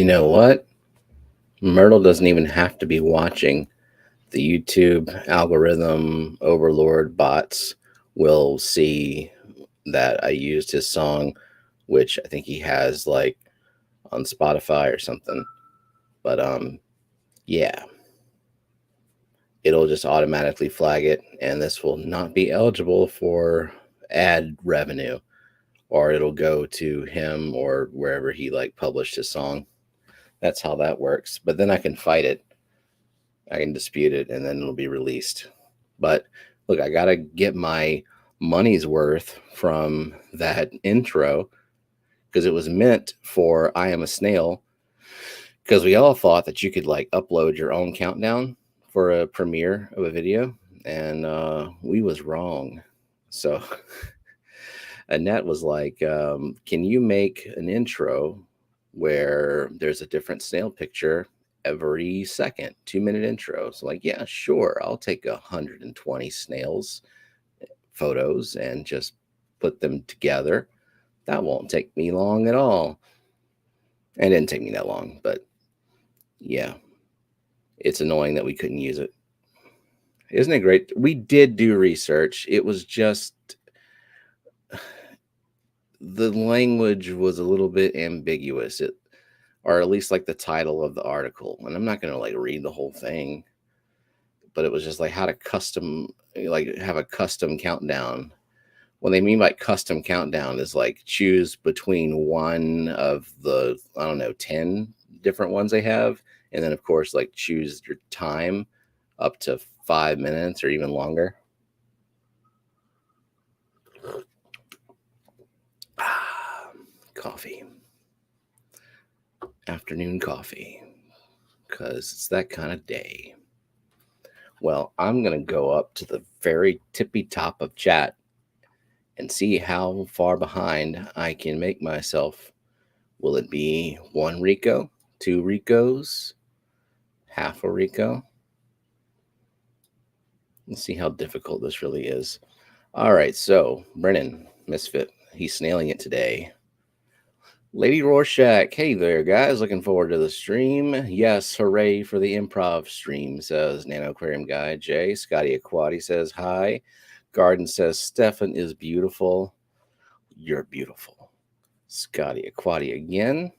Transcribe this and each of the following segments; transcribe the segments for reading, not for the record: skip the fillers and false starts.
you know what? Myrtle doesn't even have to be watching. The YouTube algorithm overlord bots will see that I used his song, which I think he has like on Spotify or something. But yeah, it'll just automatically flag it, and this will not be eligible for ad revenue, or it'll go to him or wherever he like published his song. That's how that works. But then I can fight it. I can dispute it, and then it'll be released. But look, I gotta get my money's worth from that intro because it was meant for I Am a Snail. Because we all thought that you could like upload your own countdown for a premiere of a video, and we was wrong. So Annette was like, "Can you make an intro where there's a different snail picture every second, 2-minute intro?" So like, yeah, sure, I'll take 120 snails photos and just put them together. That won't take me long at all. It didn't take me that long, but yeah, it's annoying that we couldn't use it. Isn't it great? We did do research. It was just the language was a little bit ambiguous. Or at least like the title of the article. And I'm not going to like read the whole thing, but it was just like how to have a custom countdown. What they mean by custom countdown is like choose between one of the, I don't know, 10 different ones they have. And then, of course, like choose your time up to 5 minutes or even longer. Coffee. Afternoon coffee. Because it's that kind of day. Well, I'm going to go up to the very tippy top of chat and see how far behind I can make myself. Will it be 1 Rico, 2 Ricos, half a Rico? Let's see how difficult this really is. All right, so Brennan, Misfit, he's snailing it today. Lady Rorschach, hey there, guys. Looking forward to the stream. Yes, hooray for the improv stream, says Nano Aquarium Guy. Jay, Scotty Aquati says hi. Garden says Stefan is beautiful. You're beautiful. Scotty Aquati again.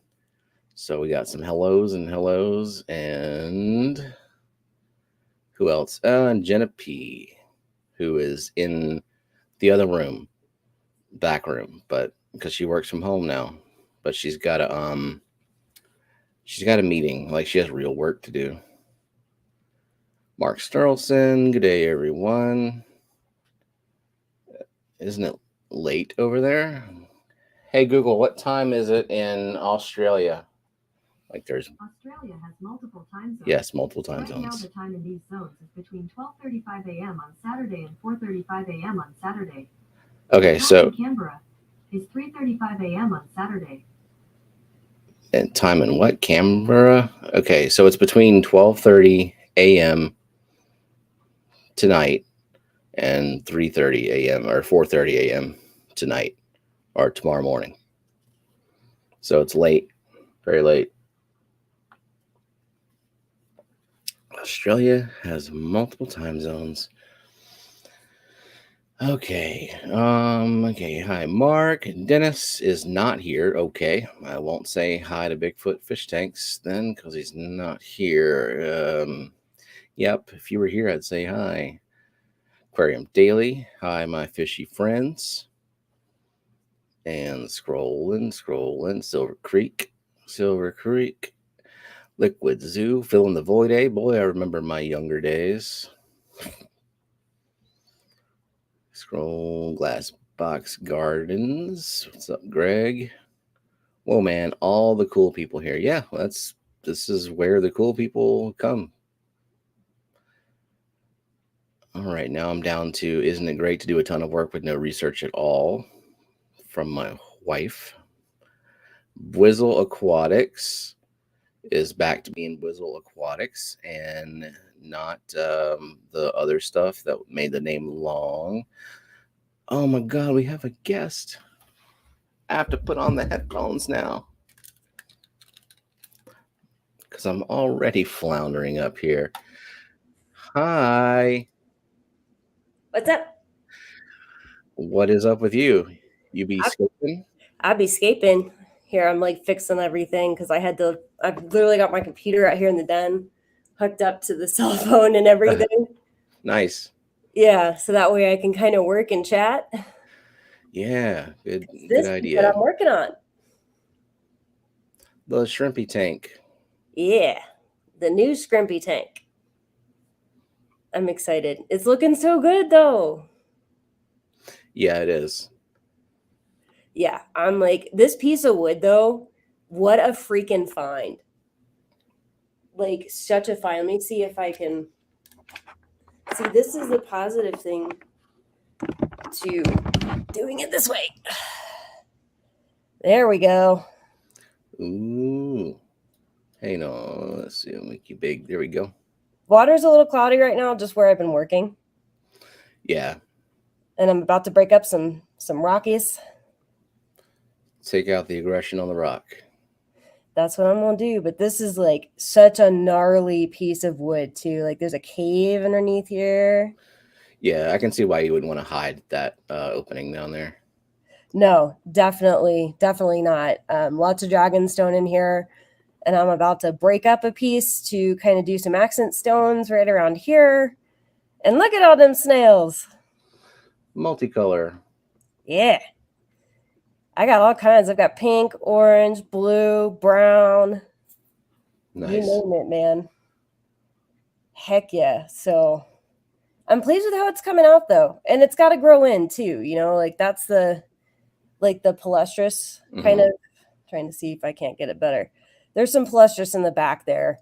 So we got some hellos and hellos. And who else? And Jenna P, who is in the other room, back room, but because she works from home now. But she's got a meeting, like she has real work to do. Mark Sterlson, good day everyone. Isn't it late over there? Hey Google, what time is it in Australia? Like there's Australia has multiple time zones. Yes, multiple time right zones. Now the time in these zones is between 12:35 a.m. on Saturday and 4:35 a.m. on Saturday. Okay, so Canberra is 3:35 a.m. on Saturday. And time in what? Canberra? Okay, so it's between 12:30 a.m. tonight and 3:30 a.m. or 4:30 a.m. tonight or tomorrow morning. So it's late, very late. Australia has multiple time zones. Okay. Okay. Hi, Mark. Dennis is not here. Okay. I won't say hi to Bigfoot Fish Tanks then because he's not here. Yep. If you were here, I'd say hi. Aquarium Daily. Hi, my fishy friends. And scrolling. Silver Creek. Liquid Zoo. Filling the void. Eh? Boy, I remember my younger days. Scroll Glass Box Gardens. What's up, Greg? Whoa, man, all the cool people here. Yeah, this is where the cool people come. All right, now I'm down to isn't it great to do a ton of work with no research at all from my wife. Bwizzle Aquatics is back to being Bwizzle Aquatics and not the other stuff that made the name long. Oh my God, we have a guest. I have to put on the headphones now. because I'm already floundering up here. Hi. What's up? What is up with you? You be skipping? I'd be escaping. Here, I'm like fixing everything because I've literally got my computer out here in the den hooked up to the cell phone and everything. Nice. Yeah, so that way I can kind of work and chat. Yeah, good This is idea. what I'm working on. The shrimpy tank. Yeah, the new Scrimpy tank. I'm excited. It's looking so good though. Yeah, it is. Yeah, I'm like, this piece of wood though, what a freaking find. Like, such a find. Let me see if I can. See, this is the positive thing to doing it this way. There we go. Ooh. Hey, no. Let's see. I'll make you big. There we go. Water's a little cloudy right now, just where I've been working. Yeah. And I'm about to break up some rockies. Take out the aggression on the rock. That's what I'm gonna do. But this is like such a gnarly piece of wood too. Like there's a cave underneath here. Yeah, I can see why you would want to hide that opening down there. No, definitely not. Lots of dragonstone in here. And I'm about to break up a piece to kind of do some accent stones right around here. And look at all them snails. Multicolor. Yeah. I got all kinds. I've got pink, orange, blue, brown. Nice. You name it, man. Heck yeah. So I'm pleased with how it's coming out though. And it's got to grow in too, you know, like that's the palustris kind of trying to see if I can't get it better. There's some palustris in the back there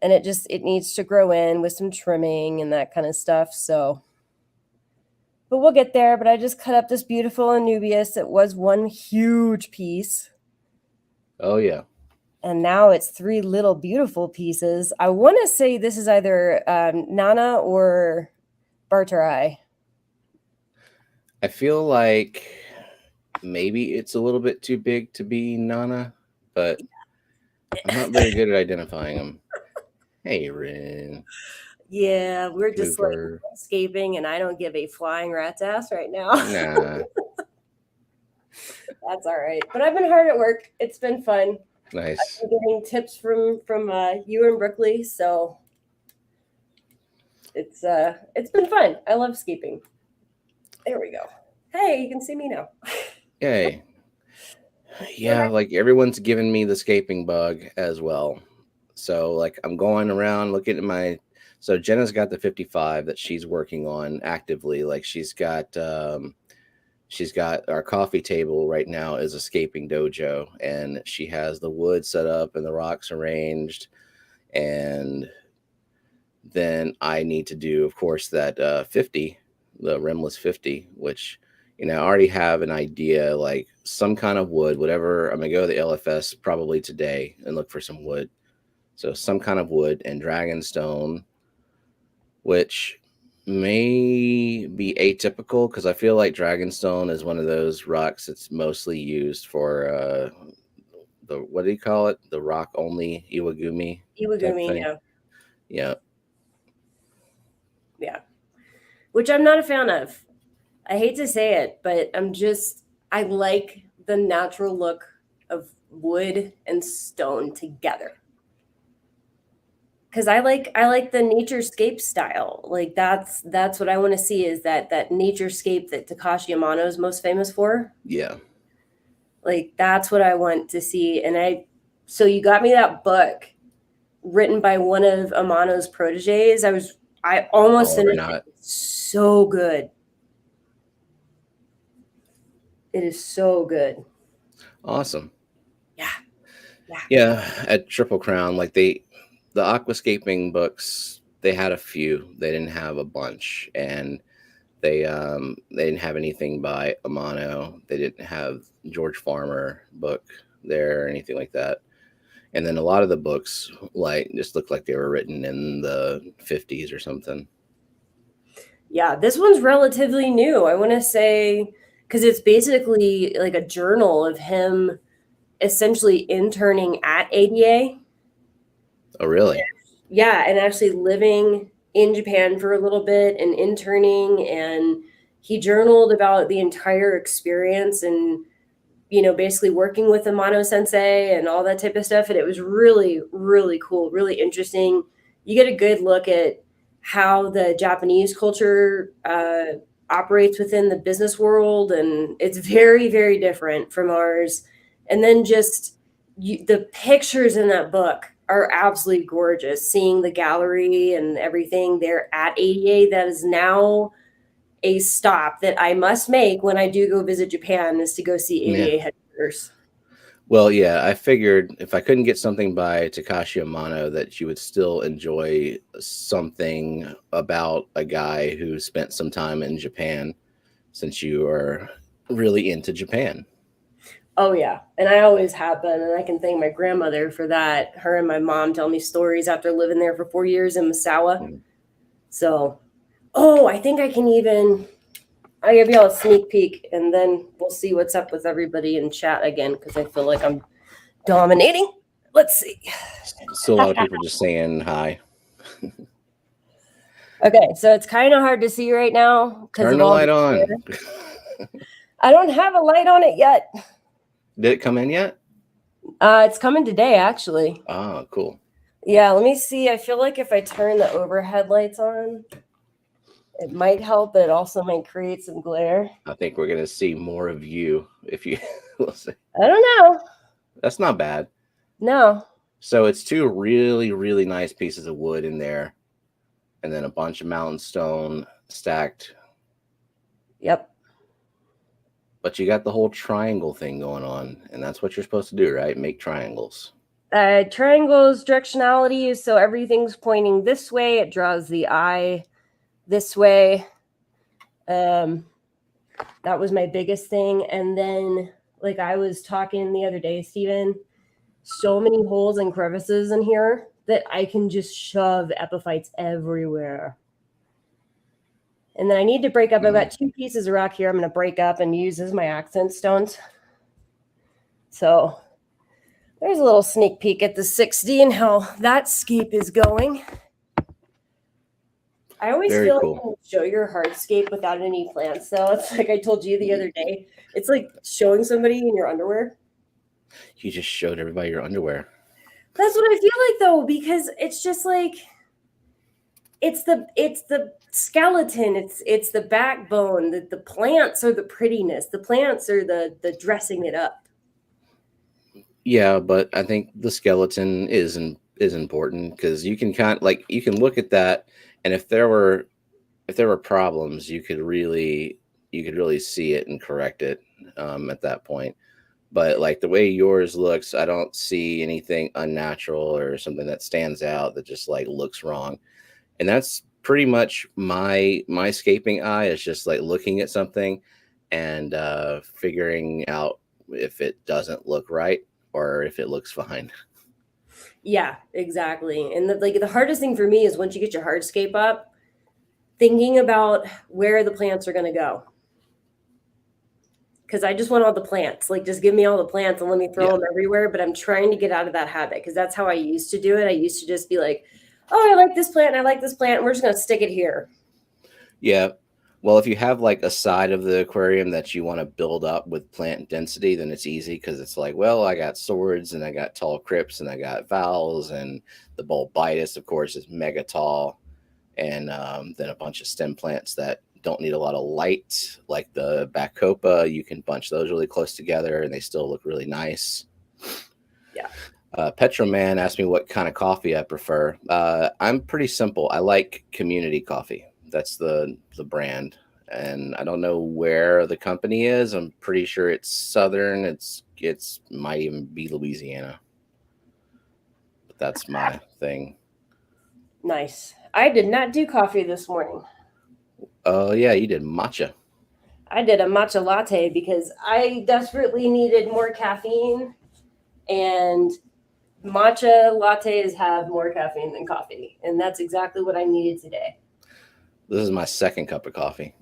and it needs to grow in with some trimming and that kind of stuff. So, but we'll get there. But I just cut up this beautiful Anubias. It was one huge piece. Oh, yeah. And now it's 3 little beautiful pieces. I want to say this is either Nana or Barterai. I feel like maybe it's a little bit too big to be Nana, but I'm not very good at identifying them. Hey, Rin. Yeah, we're just Blooper. like escaping, and I don't give a flying rat's ass right now. Nah. That's all right. But I've been hard at work. It's been fun. Nice. I've been getting tips from you and Brookley, so it's been fun. I love escaping. There we go. Hey, you can see me now. Yay. Yeah, like everyone's giving me the scaping bug as well. So like I'm going around looking at my so Jenna's got the 55 that she's working on actively. Like she's got our coffee table right now is a scaping dojo, and she has the wood set up and the rocks arranged. And then I need to do, of course, that 50, the rimless 50, which I already have an idea, like some kind of wood, whatever. I'm gonna go to the LFS probably today and look for some wood. So some kind of wood and dragonstone, which may be atypical because I feel like dragonstone is one of those rocks that's mostly used for the, what do you call it? The rock only Iwagumi. Iwagumi, Yeah. Yeah. Which I'm not a fan of. I hate to say it, but I like the natural look of wood and stone together. Because I like the naturescape style. Like that's what I want to see is that naturescape that Takashi Amano is most famous for. Yeah. Like that's what I want to see. And so you got me that book written by one of Amano's proteges. I almost finished it. So good. It is so good. Awesome. Yeah. Yeah. At Triple Crown, like the aquascaping books, they had a few. They didn't have a bunch, and they didn't have anything by Amano. They didn't have George Farmer book there or anything like that. And then a lot of the books like just looked like they were written in the 50s or something. Yeah, this one's relatively new. I want to say because it's basically like a journal of him essentially interning at ADA. Oh, really? Yeah, and actually living in Japan for a little bit and interning, and he journaled about the entire experience and basically working with Amano sensei and all that type of stuff. And it was really, really cool, really interesting. You get a good look at how the Japanese culture operates within the business world, and it's very, very different from ours. And then just the pictures in that book are absolutely gorgeous. Seeing the gallery and everything there at ADA, that is now a stop that I must make when I do go visit Japan, is to go see Yeah. ADA headquarters. Well, yeah, I figured if I couldn't get something by Takashi Amano, that you would still enjoy something about a guy who spent some time in Japan, since you are really into Japan. Oh yeah, and I always have been, and I can thank my grandmother for that. Her and my mom tell me stories after living there for 4 years in Misawa. Mm. So, I think I can even. I'll give you all a sneak peek, and then we'll see what's up with everybody in chat again, because I feel like I'm dominating. Let's see. So a lot of people just saying hi. Okay, so it's kind of hard to see right now because Turn of the all light the on. I don't have a light on it yet. Did it come in yet? It's coming today, actually. Oh, cool. Yeah, let me see. I feel like if I turn the overhead lights on, it might help, but it also might create some glare. I think we're gonna see more of you if you. We'll see. I don't know. That's not bad. No. So it's two really, really nice pieces of wood in there, and then a bunch of mountain stone stacked. Yep. But you got the whole triangle thing going on, and that's what you're supposed to do, right? Make triangles. Triangles directionality is so everything's pointing this way. It draws the eye this way. That was my biggest thing. And then, like I was talking the other day, Steven, so many holes and crevices in here that I can just shove epiphytes everywhere. And then I need to break up. I've got 2 pieces of rock here I'm going to break up and use as my accent stones. So there's a little sneak peek at the 6D and how that scape is going. I always Very feel cool. like when you show your hardscape without any plants, though. It's like I told you the other day. It's like showing somebody in your underwear. You just showed everybody your underwear. That's what I feel like, though, because it's just like it's the skeleton, it's the backbone. The plants are the prettiness. The plants are the dressing it up. Yeah, but I think the skeleton is important, because you can you can look at that, and if there were problems, you could really see it and correct it at that point. But like the way yours looks, I don't see anything unnatural or something that stands out that just like looks wrong. And that's pretty much my scaping eye, is just like looking at something and figuring out if it doesn't look right or if it looks fine. Yeah, exactly. And the hardest thing for me is once you get your hardscape up, thinking about where the plants are going to go. Because I just want all the plants. Like, just give me all the plants and let me throw them everywhere. But I'm trying to get out of that habit, because that's how I used to do it. I used to just be like, oh, I like this plant and I like this plant, and we're just going to stick it here. Yeah. Well, if you have like a side of the aquarium that you want to build up with plant density, then it's easy, because it's like, well, I got swords and I got tall crypts and I got vowels, and the bulbitis, of course, is mega tall. And then a bunch of stem plants that don't need a lot of light, like the Bacopa. You can bunch those really close together and they still look really nice. Yeah. Petroman asked me what kind of coffee I prefer. I'm pretty simple. I like Community Coffee. That's the brand. And I don't know where the company is. I'm pretty sure it's Southern. It's might even be Louisiana. But that's my thing. Nice. I did not do coffee this morning. Oh, yeah, you did matcha. I did a matcha latte because I desperately needed more caffeine, and matcha lattes have more caffeine than coffee, and that's exactly what I needed today. This is my second cup of coffee.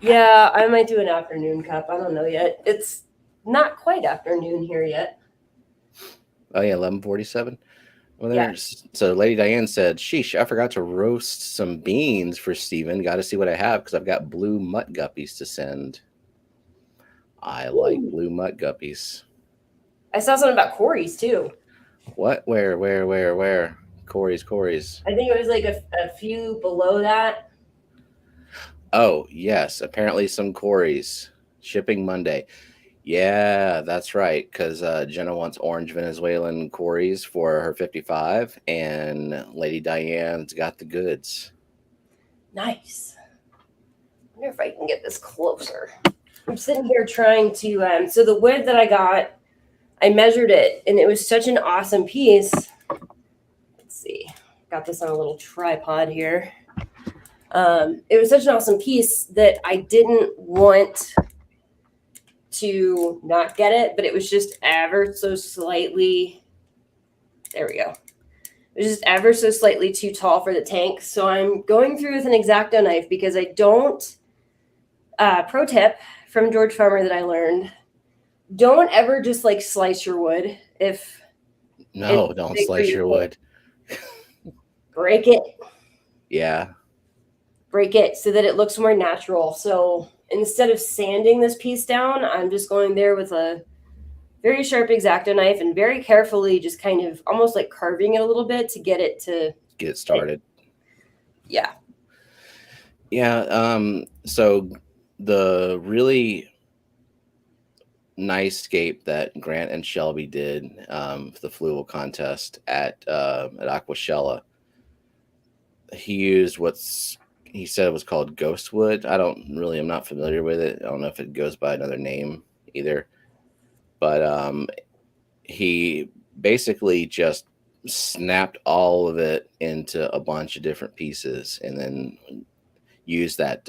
Yeah, I might do an afternoon cup. I don't know yet. It's not quite afternoon here yet. Oh, yeah, 11:47. Well, Yeah. so Lady Diane said, "Sheesh, I forgot to roast some beans for Steven. Got to see what I have because I've got blue mutt guppies to send. I like Ooh. blue mutt guppies. I saw something about Corey's too. What? Where? Corey's. I think it was like a few below that. Oh, yes. Apparently some Corey's. Shipping Monday. Yeah, that's right. Because Jenna wants orange Venezuelan Corey's for her 55, and Lady Diane's got the goods. Nice. I wonder if I can get this closer. I'm sitting here trying to. So the wood that I got, I measured it, and it was such an awesome piece. Let's see. Got this on a little tripod here. It was such an awesome piece that I didn't want to not get it, but it was just ever so slightly. There we go. It was just ever so slightly too tall for the tank. So I'm going through with an X-Acto knife because I don't. Pro tip from George Farmer that I learned: don't ever just like slice your wood. If No, don't slice your wood. Break it. Yeah. Break it so that it looks more natural. So instead of sanding this piece down, I'm just going there with a very sharp X-Acto knife and very carefully just kind of almost like carving it a little bit to get it to get started. Yeah. Yeah. So the really nice scape that Grant and Shelby did for the Fluval contest at Aquashella, he used he said it was called ghost wood. I'm not familiar with it. I don't know if it goes by another name either. But he basically just snapped all of it into a bunch of different pieces and then used that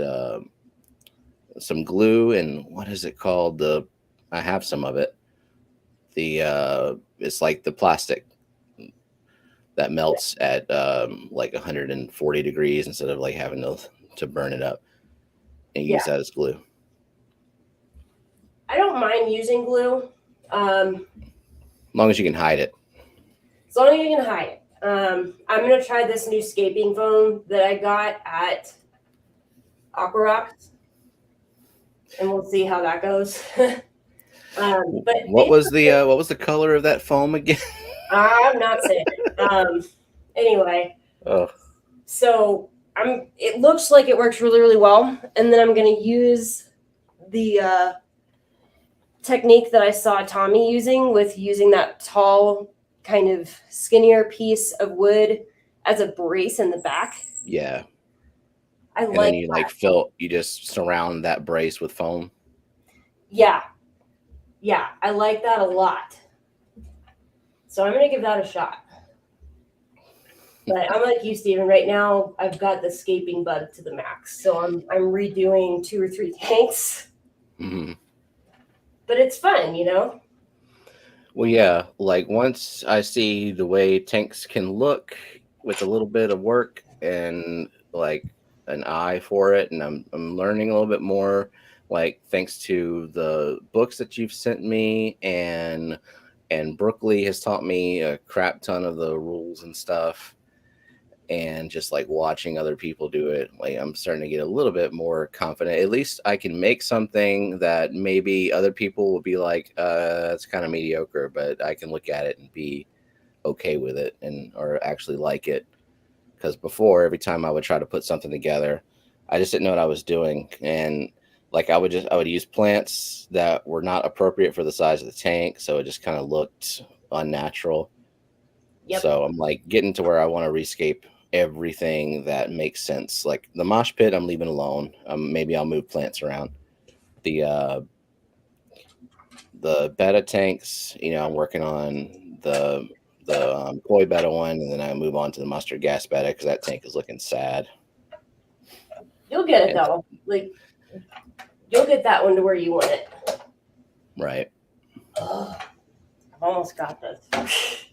some glue and what is it called? I have some of it. It's like the plastic that melts at like 140 degrees instead of like having to burn it up, and use that as glue. I don't mind using glue. As long as you can hide it. As long as you can hide it. I'm going to try this new scaping foam that I got at Aqua Rocks, and we'll see how that goes. But what was the color of that foam again? I'm not saying it. Anyway, so it looks like it works really, really well, and then I'm going to use the technique that I saw Tommy using that tall, kind of skinnier piece of wood as a brace in the back. Yeah. And then you just surround that brace with foam. Yeah. Yeah, I like that a lot. So I'm going to give that a shot. But I'm like you, Steven. Right now, I've got the scaping bug to the max. So I'm redoing 2 or 3 tanks. Mm-hmm. But it's fun, you know? Well, yeah. Like once I see the way tanks can look with a little bit of work and like an eye for it, and I'm learning a little bit more, like thanks to the books that you've sent me, and Brookley has taught me a crap ton of the rules and stuff, and just like watching other people do it, like I'm starting to get a little bit more confident. At least I can make something that maybe other people will be like, it's kind of mediocre, but I can look at it and be okay with it or actually like it. Because before, every time I would try to put something together, I just didn't know what I was doing. And like I would use plants that were not appropriate for the size of the tank. So it just kind of looked unnatural. Yep. So I'm like getting to where I want to rescape everything that makes sense. Like the mosh pit, I'm leaving alone. Maybe I'll move plants around. The betta tanks, I'm working on the koi betta one, and then I move on to the mustard gas betta because that tank is looking sad. You'll get it though. Like you'll get that one to where you want it. Right. Oh, I've almost got this.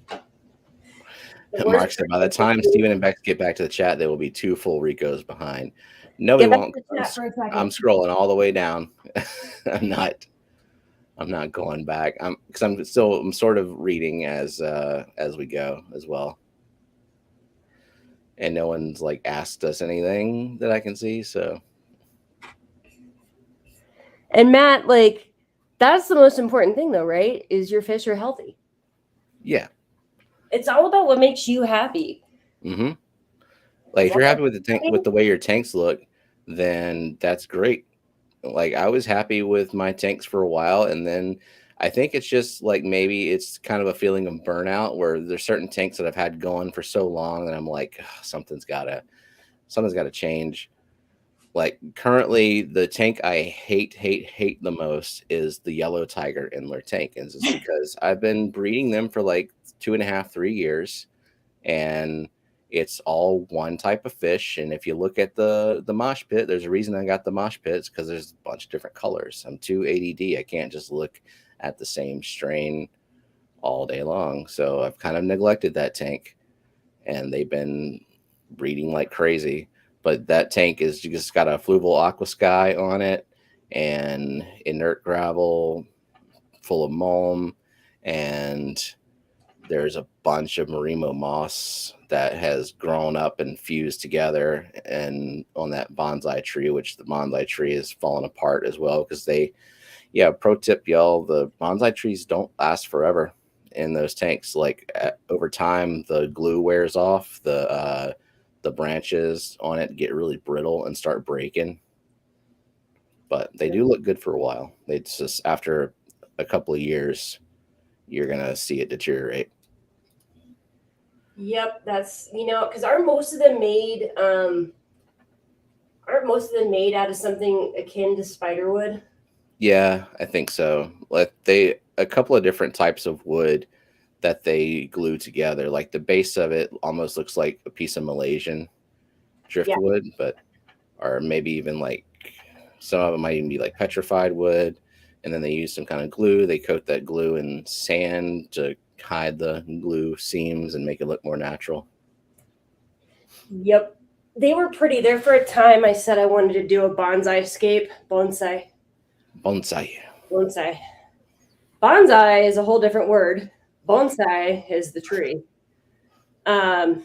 Mark said, by the time Steven and Bex get back to the chat, there will be 2 full Ricos behind. Nobody won't. I'm scrolling all the way down. I'm not going back. I'm sort of reading as we go as well. and no one's like asked us anything that I can see. So And Matt, like, that's the most important thing, though, right? Is your fish are healthy. yeah. It's all about what makes you happy. Mm-hmm. Like if you're happy with the tank, with the way your tanks look, then that's great. Like I was happy with my tanks for a while, and then I think it's just like maybe it's kind of a feeling of burnout where there's certain tanks that I've had going for so long that I'm like, "Ugh, something's gotta change. Like currently, the tank I hate the most is the yellow tiger Inler tank, and it's because I've been breeding them for like 2.5, 3 years, and it's all one type of fish. And if you look at the mosh pit, there's a reason I got the mosh pits because there's a bunch of different colors. I'm too ADD. I can't just look at the same strain all day long. So I've kind of neglected that tank, and they've been breeding like crazy. But that tank is just got a fluval aqua sky on it and inert gravel full of mulm, and there's a bunch of Marimo moss that has grown up and fused together and on that bonsai tree, which the bonsai tree is falling apart as well because pro tip, y'all, the bonsai trees don't last forever in those tanks. Like over time, the glue wears off, the branches on it get really brittle and start breaking. But they do look good for a while. They just after a couple of years, you're gonna see it deteriorate. Yep, that's because aren't most of them made out of something akin to spiderwood? Yeah, I think so. Like a couple of different types of wood that they glue together. Like the base of it almost looks like a piece of Malaysian Yeah. driftwood, but or maybe even like some of them might even be like petrified wood. And then they use some kind of glue. They coat that glue in sand to hide the glue seams and make it look more natural. Yep. They were pretty. There for a time I said I wanted to do a bonsai scape. Bonsai. Bonsai. Bonsai. Bonsai is a whole different word. Bonsai is the tree. I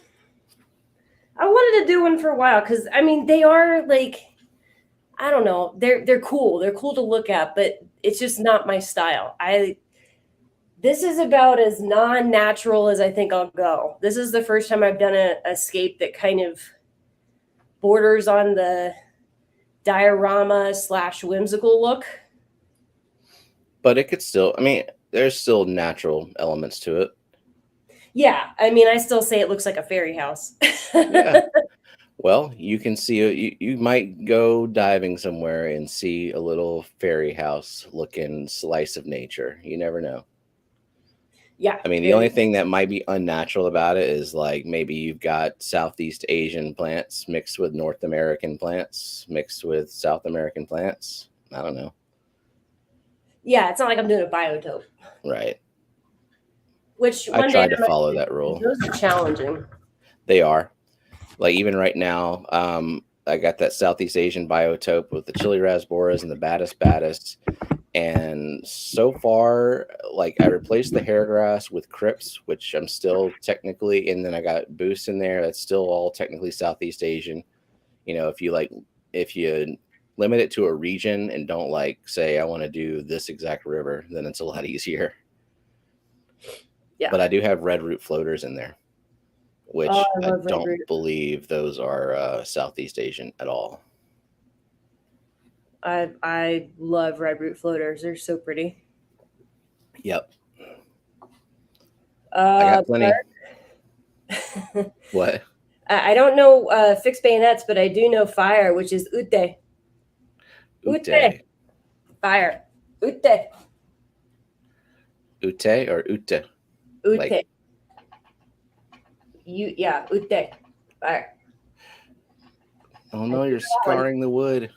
wanted to do one for a while because I mean they are like, I don't know, they're cool. They're cool to look at, but it's just not my style. This is about as non-natural as I think I'll go. This is the first time I've done a scape that kind of borders on the diorama / whimsical look. But it could still, I mean, there's still natural elements to it. Yeah, I mean, I still say it looks like a fairy house. Yeah. Well, you can see you might go diving somewhere and see a little fairy house looking slice of nature. You never know. Yeah. I mean, the only thing that might be unnatural about it is like maybe you've got Southeast Asian plants mixed with North American plants, mixed with South American plants. I don't know. Yeah, it's not like I'm doing a biotope. Right. Which I tried to follow that rule. Those are challenging. They are. Like even right now, I got that Southeast Asian biotope with the chili rasboras and the baddest. And so far, like I replaced the hairgrass with crypts, which I'm still technically, and then I got boost in there. That's still all technically Southeast Asian. You know, if you limit it to a region and don't like say I want to do this exact river, then it's a lot easier. Yeah. But I do have red root floaters in there, which I don't believe those are Southeast Asian at all. I love red root floaters. They're so pretty. Yep. I got plenty. What? I don't know fixed bayonets, but I do know fire, which is ute. Ute. Fire. Ute. Ute or ute? Ute. Like, ute. Fire. Oh no, you're scarring the wood.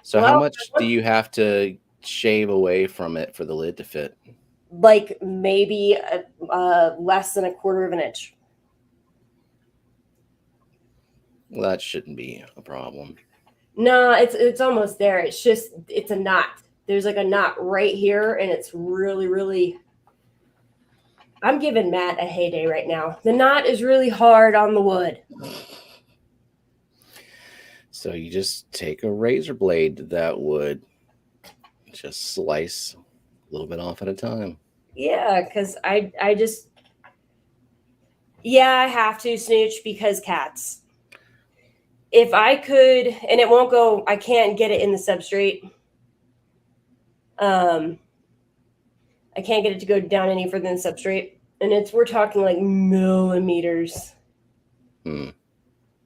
So how much do you have to shave away from it for the lid to fit? Like maybe less than 1/4 of an inch. Well, that shouldn't be a problem. No, it's almost there. It's a knot. There's like a knot right here, and it's really, really I'm giving Matt a heyday right now. The knot is really hard on the wood. So you just take a razor blade to that wood, just slice a little bit off at a time. Yeah, because I just, yeah, I have to, Snooch, because cats. If I could, and it won't go, I can't get it in the substrate. I can't get it to go down any further than substrate. And we're talking like millimeters. Hmm.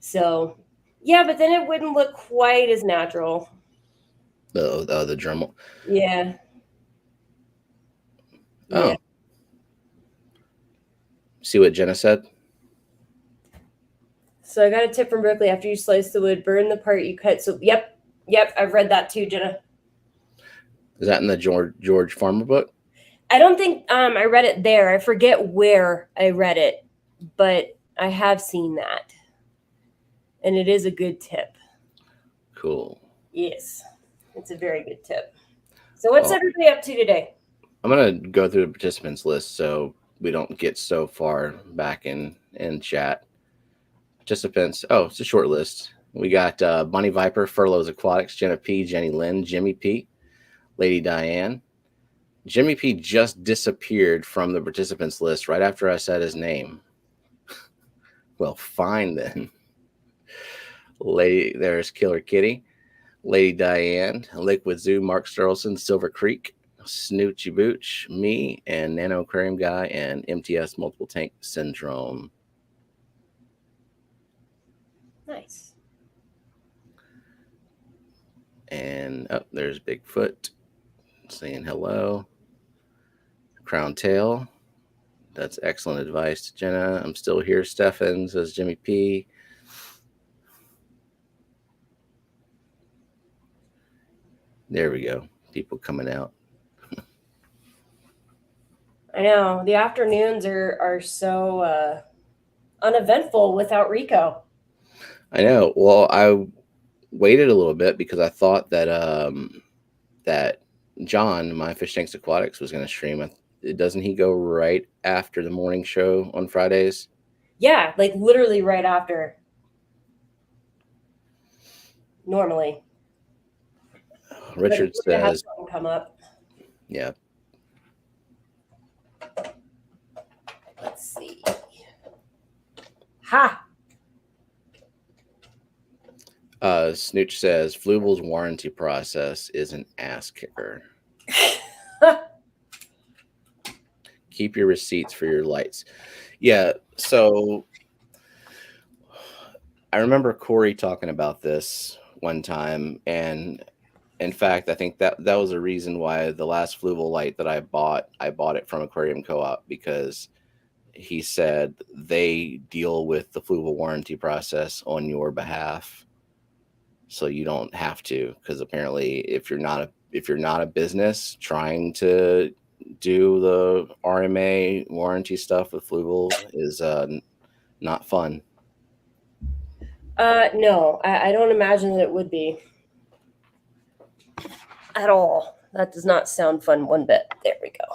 So, yeah, but then it wouldn't look quite as natural. The Dremel. Yeah. Oh. Yeah. See what Jenna said? So I got a tip from Berkeley. After you slice the wood, burn the part you cut. So, yep, I've read that too, Jenna. Is that in the George Farmer book? I don't think I read it there. I forget where I read it, but I have seen that. And it is a good tip. Cool. Yes, it's a very good tip. So what's everybody up to today? I'm going to go through the participants list so we don't get so far back in chat. Participants. Oh, it's a short list. We got Bunny Viper, Furloughs Aquatics, Jenna P, Jenny Lynn, Jimmy P, Lady Diane. Jimmy P just disappeared from the participants list right after I said his name. Well, fine then. There's Killer Kitty, Lady Diane, Liquid Zoo, Mark Sterlson, Silver Creek, Snoochie Booch, me, and Nano Aquarium Guy, and MTS Multiple Tank Syndrome. Nice. And there's Bigfoot saying hello. Crown Tail. That's excellent advice, Jenna. I'm still here, Stefan, says Jimmy P. There we go. People coming out. I know. The afternoons are so uneventful without Rico. I know. Well, I waited a little bit because I thought that that John, my Fish Tanks Aquatics, was going to stream. Doesn't he go right after the morning show on Fridays? Yeah, like literally right after. Normally. Richard says, come up. Yeah. Let's see. Ha! Snooch says, Flubel's warranty process is an ass kicker. Keep your receipts for your lights. Yeah, so I remember Corey talking about this one time, and in fact, I think that was a reason why the last Flubel light that I bought it from Aquarium Co-op, because he said they deal with the Flubel warranty process on your behalf, so you don't have to. Because apparently, if you're not a business trying to do the RMA warranty stuff with Flubel is not fun. No, I don't imagine that it would be at all. That does not sound fun one bit. There we go.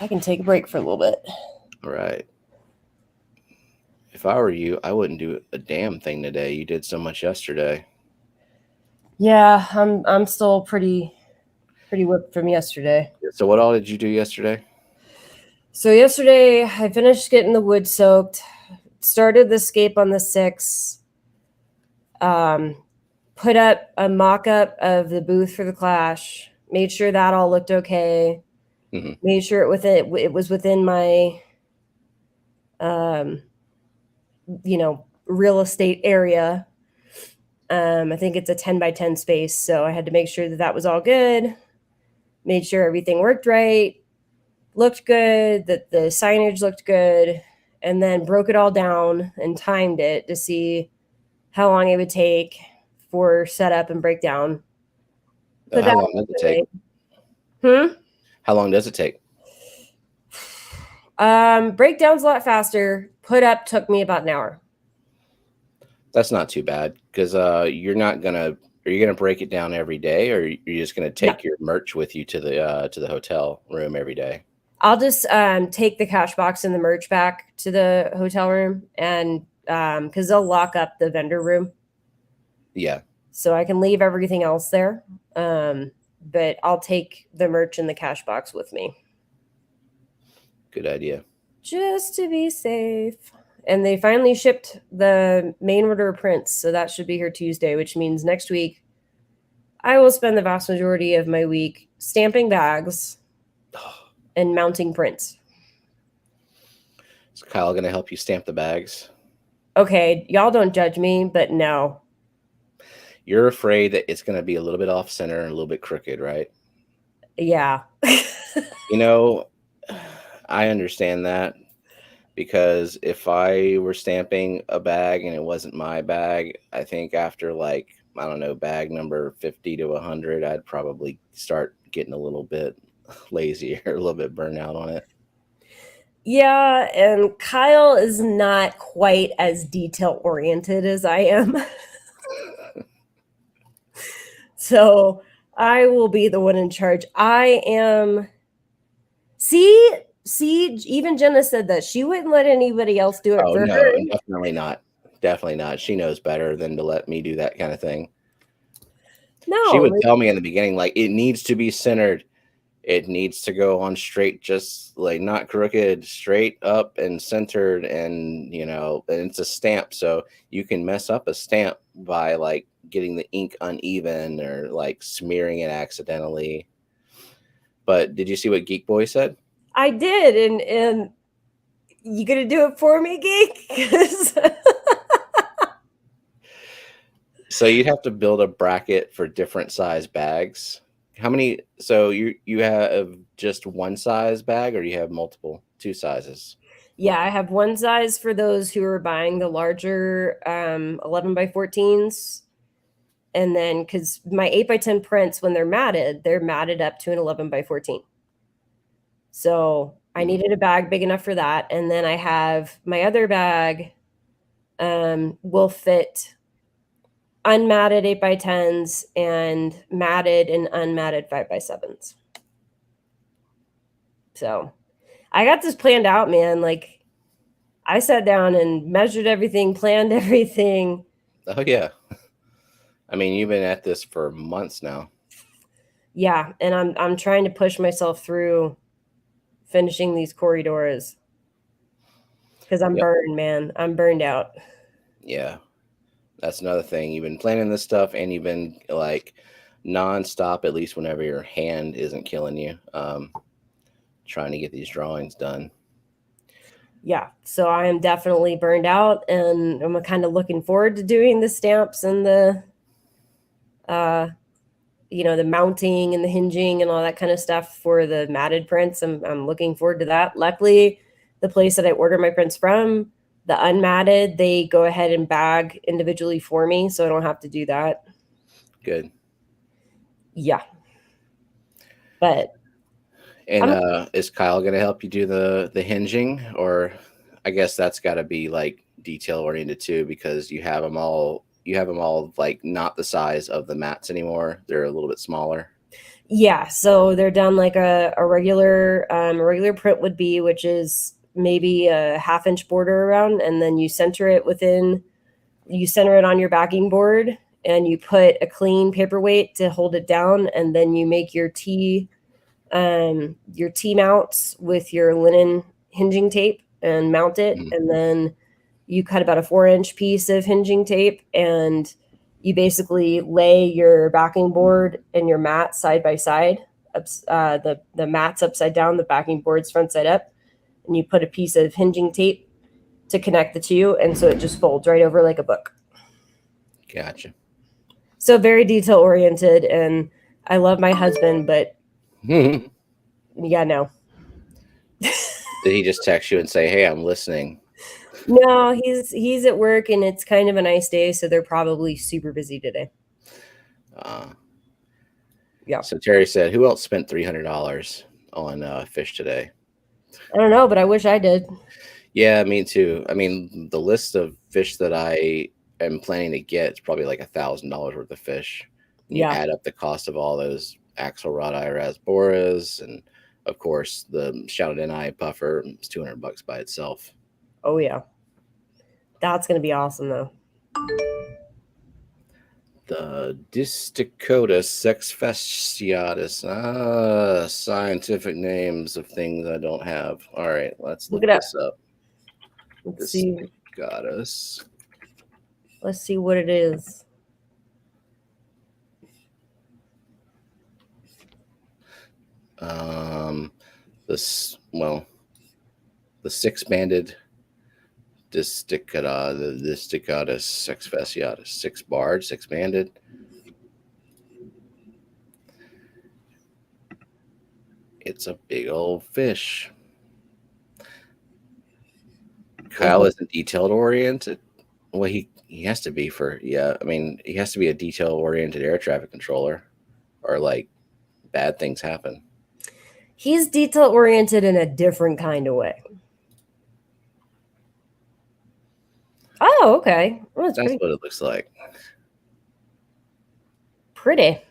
I can take a break for a little bit. All right. If I were you, I wouldn't do a damn thing today. You did so much yesterday. Yeah, I'm still pretty whipped from yesterday. So what all did you do yesterday? So yesterday I finished getting the wood soaked, started the scape on the 6th, put up a mock-up of the booth for the Clash, made sure that all looked okay, made sure it was within my real estate area. I think it's a 10 by 10 space, so I had to make sure that was all good, made sure everything worked right, looked good, that the signage looked good, and then broke it all down and timed it to see how long it would take for setup and breakdown. How long does it take? How long does it take? Breakdown's a lot faster. Put up took me about an hour. That's not too bad, because are you gonna break it down every day, or are you just gonna take your merch with you to the hotel room every day? I'll just take the cash box and the merch back to the hotel room, and because they'll lock up the vendor room, Yeah, so I can leave everything else there. But I'll take the merch and the cash box with me good idea. just to be safe. And they finally shipped the main order of prints, so that should be here Tuesday, which means next week I will spend the vast majority of my week stamping bags and mounting prints. Is Kyle going to help you stamp the bags? Okay, y'all don't judge me, but no. You're afraid that it's going to be a little bit off center and a little bit crooked, right? Yeah. You know, I understand that, because if I were stamping a bag and it wasn't my bag, I think after like, I don't know, bag number 50 to 100, I'd probably start getting a little bit lazy or a little bit burnout on it. Yeah, and Kyle is not quite as detail oriented as I am. So I will be the one in charge. I am. See, even Jenna said that she wouldn't let anybody else do it Oh, for no, her. definitely not. Definitely not. She knows better than to let me do that kind of thing. She No, would tell me in the beginning, like, it needs to be centered. It needs to go on straight, just like not crooked, straight up and centered. And, and it's a stamp. So you can mess up a stamp by like getting the ink uneven or like smearing it accidentally. But did you see what Geek Boy said? I did, and you gonna do it for me, Geek? 'Cause So you'd have to build a bracket for different size bags. How many? So you have just one size bag, or you have multiple, two sizes? Yeah, I have one size for those who are buying the larger 11 by 14s. And then because my 8 by 10 prints, when they're matted up to an 11 by 14. So I needed a bag big enough for that. And then I have my other bag will fit unmatted 8 by 10s and matted and unmatted 5 by 7s. So I got this planned out, man. Like I sat down and measured everything, planned everything. Oh yeah. I mean, you've been at this for months now. Yeah, and I'm trying to push myself through finishing these corridors because I'm burned, man. I'm burned out. Yeah, that's another thing. You've been planning this stuff, and you've been like nonstop, at least whenever your hand isn't killing you, trying to get these drawings done. Yeah, so I am definitely burned out, and I'm kind of looking forward to doing the stamps and the the mounting and the hinging and all that kind of stuff for the matted prints. I'm looking forward to that. Luckily, the place that I order my prints from, the unmatted, they go ahead and bag individually for me, so I don't have to do that. Good. Yeah. But And is Kyle going to help you do the hinging, or I guess that's got to be like detail oriented too, because you have them all like not the size of the mats anymore. They're a little bit smaller. yeah, so they're done like a regular print would be, which is maybe a 1/2 inch border around, and then you center it on your backing board, and you put a clean paperweight to hold it down, and then you make your T mounts with your linen hinging tape and mount it. Mhm. And then you cut about a 4-inch piece of hinging tape, and you basically lay your backing board and your mat side by side. The mat's upside down, the backing board's front side up, and you put a piece of hinging tape to connect the two, and so it just folds right over like a book. Gotcha. So very detail oriented, and I love my husband, but Did yeah, no. he just text you and say, "Hey, I'm listening"? No, he's at work, and it's kind of a nice day, so they're probably super busy today. Yeah. So Terry said, "Who else spent $300 on fish today?" I don't know, but I wish I did. Yeah, me too. I mean, the list of fish that I am planning to get is probably like $1,000 worth of fish. And you Yeah. add up the cost of all those Axelrod Iras Boras and Of course, the Shouted NI puffer is $200 by itself. Oh yeah. That's gonna be awesome though. The Disticoda Sex Fasciatus. Scientific names of things I don't have. All right, let's look Look it up. this up. Let's see. Disticotus. Let's see what it is. The six-banded Disticata, the Disticoda Sex Fasciatus. Six-barred, six-banded. It's a big old fish. Kyle isn't detailed oriented. Well, he has to be he has to be a detail oriented air traffic controller, or like bad things happen. He's detail oriented in a different kind of way. Oh, okay. Well, That's what it looks like. Pretty.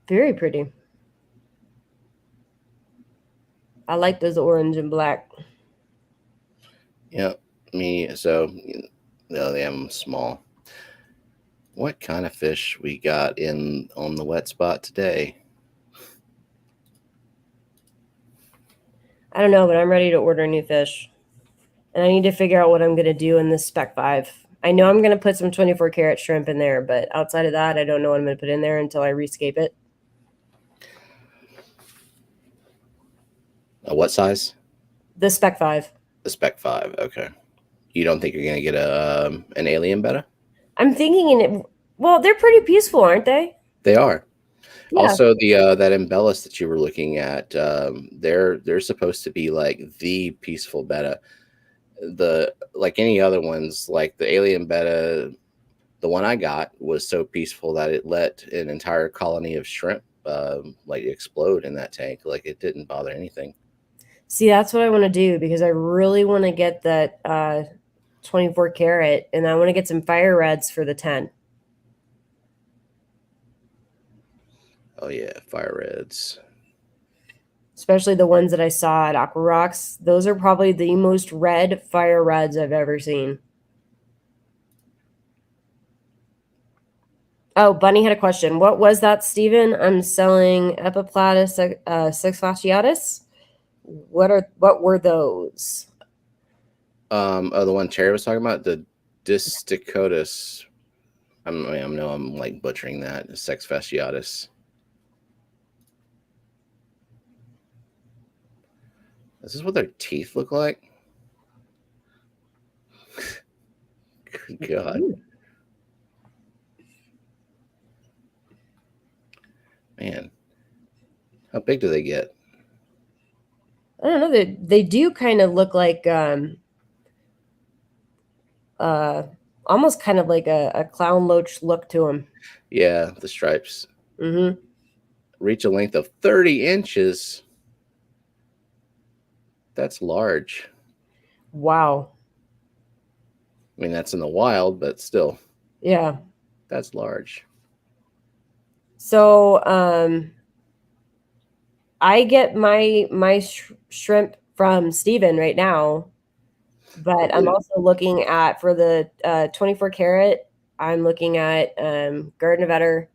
Very pretty. I like those orange and black. Yeah, they have them small. What kind of fish we got on the wet spot today? I don't know, but I'm ready to order new fish. And I need to figure out what I'm going to do in this Spec 5. I know I'm going to put some 24 karat shrimp in there, but outside of that, I don't know what I'm going to put in there until I rescape it. What size? The Spec 5. The Spec 5. Okay. You don't think you're going to get an alien betta? I'm thinking well, they're pretty peaceful, aren't they? They are. Yeah. Also, the that embellis that you were looking at, they're supposed to be like the peaceful betta. Like any other ones, like the alien betta, the one I got was so peaceful that it let an entire colony of shrimp like explode in that tank. Like it didn't bother anything. See, that's what I want to do because I really want to get that 24 karat, and I want to get some fire reds for the 10. Oh yeah, fire reds. Especially the ones that I saw at Aqua Rocks. Those are probably the most red fire reds I've ever seen. Oh, Bunny had a question. What was that, Steven? I'm selling Epiplatus sexfasciatus. What were those? The one Terry was talking about, the Disticotus. I'm like butchering that. Sex fasciatus. This is what their teeth look like. Good God. Man. How big do they get? I don't know. They do kind of look like almost kind of like a clown loach look to them. Yeah, the stripes. Mm-hmm. Reach a length of 30 inches. That's large. Wow. I mean, that's in the wild, but still. Yeah. That's large. So I get my shrimp from Steven right now, but I'm also looking at, for the 24 karat, I'm looking at Garden of Eder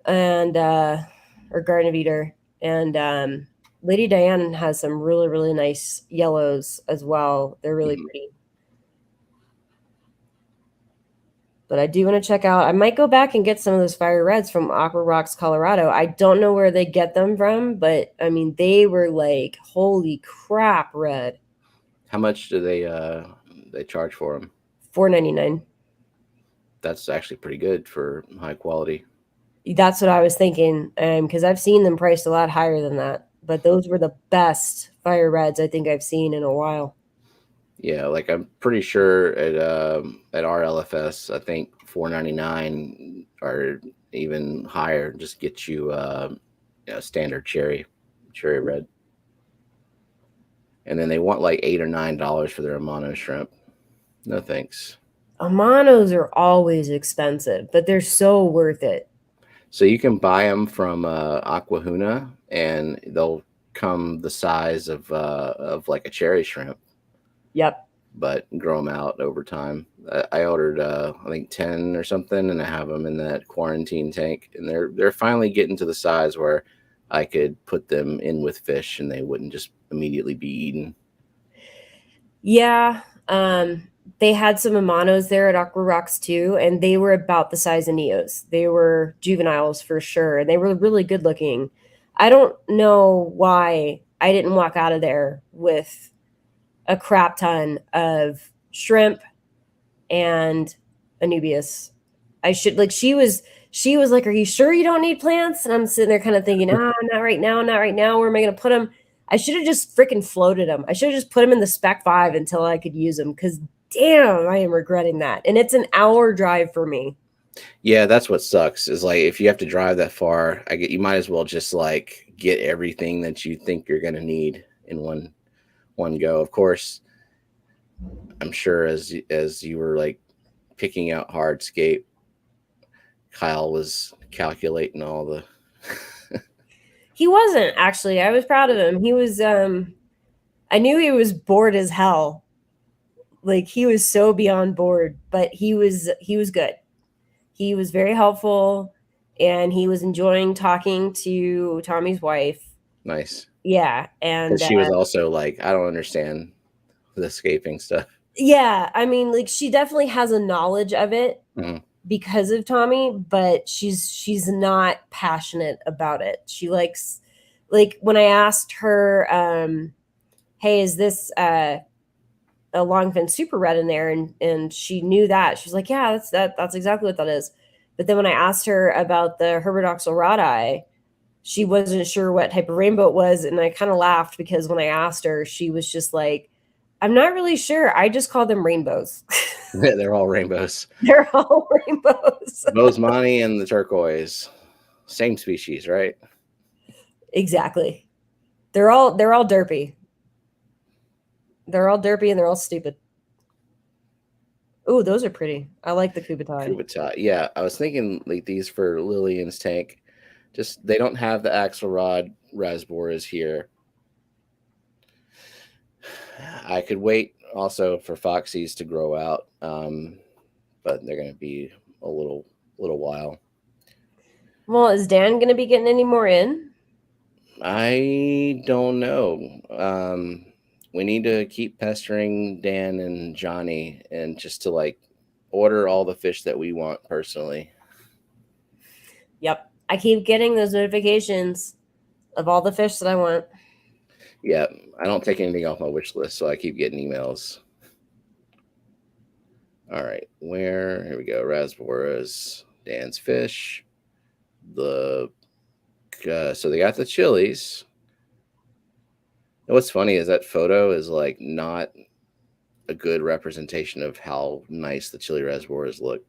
and or Garden of Eder, and Lady Diane has some really, really nice yellows as well. They're really pretty. But I do want to check out. I might go back and get some of those fire reds from Aqua Rocks, Colorado. I don't know where they get them from, but I mean, they were like, holy crap, red. How much do they charge for them? $4.99. That's actually pretty good for high quality. That's what I was thinking, because I've seen them priced a lot higher than that. But those were the best fire reds I think I've seen in a while. Yeah, like I'm pretty sure at our LFS, I think $4.99 or even higher just get you standard cherry red, and then they want like $8 or $9 for their Amano shrimp. No thanks. Amanos are always expensive, but they're so worth it. So you can buy them from Aquahuna, and they'll come the size of like a cherry shrimp, Yep. but grow them out over time. I ordered I think 10 or something, and I have them in that quarantine tank, and they're finally getting to the size where I could put them in with fish, and they wouldn't just immediately be eaten. Yeah. They had some Amanos there at Aqua Rocks too, and they were about the size of Neos. They were juveniles for sure, and they were really good looking. I don't know why I didn't walk out of there with a crap ton of shrimp and Anubias. I should like she was like, "Are you sure you don't need plants?" And I'm sitting there kind of thinking, "Ah, not right now, not right now. Where am I going to put them?" I should have just freaking floated them. I should have just put them in the Spec 5 until I could use them cuz damn, I am regretting that. And it's an hour drive for me. Yeah, that's what sucks. Is like if you have to drive that far, you might as well just like get everything that you think you're gonna need in one go. Of course, I'm sure as you were like picking out hardscape, Kyle was calculating all the. He wasn't actually. I was proud of him. He was I knew he was bored as hell. Like he was so beyond bored, but he was good. He was very helpful and he was enjoying talking to Tommy's wife. Nice. Yeah, and Because she was also like, I don't understand the escaping stuff. yeah, I mean, like she definitely has a knowledge of it Mhm. because of Tommy, but she's not passionate about it. She likes like when I asked her, hey, is this a longfin super red in there? And she knew that. She's like, yeah, that's exactly what that is. But then when I asked her about the Herbidoxal rodi, she wasn't sure what type of rainbow it was. And I kind of laughed because when I asked her, she was just like, I'm not really sure. I just call them rainbows. They're all rainbows. They're all rainbows. Bosemani and the turquoise, same species, right? Exactly. They're all derpy. They're all derpy and they're all stupid. Oh, those are pretty. I like the Kubitai. Kubitai. Yeah, I was thinking like these for Lillian's tank. Just they don't have the Axelrod rasboras here. I could wait also for Foxies to grow out, but they're going to be a little while. Well, is Dan going to be getting any more in? I don't know. We need to keep pestering Dan and Johnny, and just to like order all the fish that we want personally. Yep. I keep getting those notifications of all the fish that I want. Yeah, I don't take anything off my wish list, so I keep getting emails. All right, here we go. Rasboras, Dan's fish. So they got the chilies. And what's funny is that photo is like not a good representation of how nice the chili rasboras look.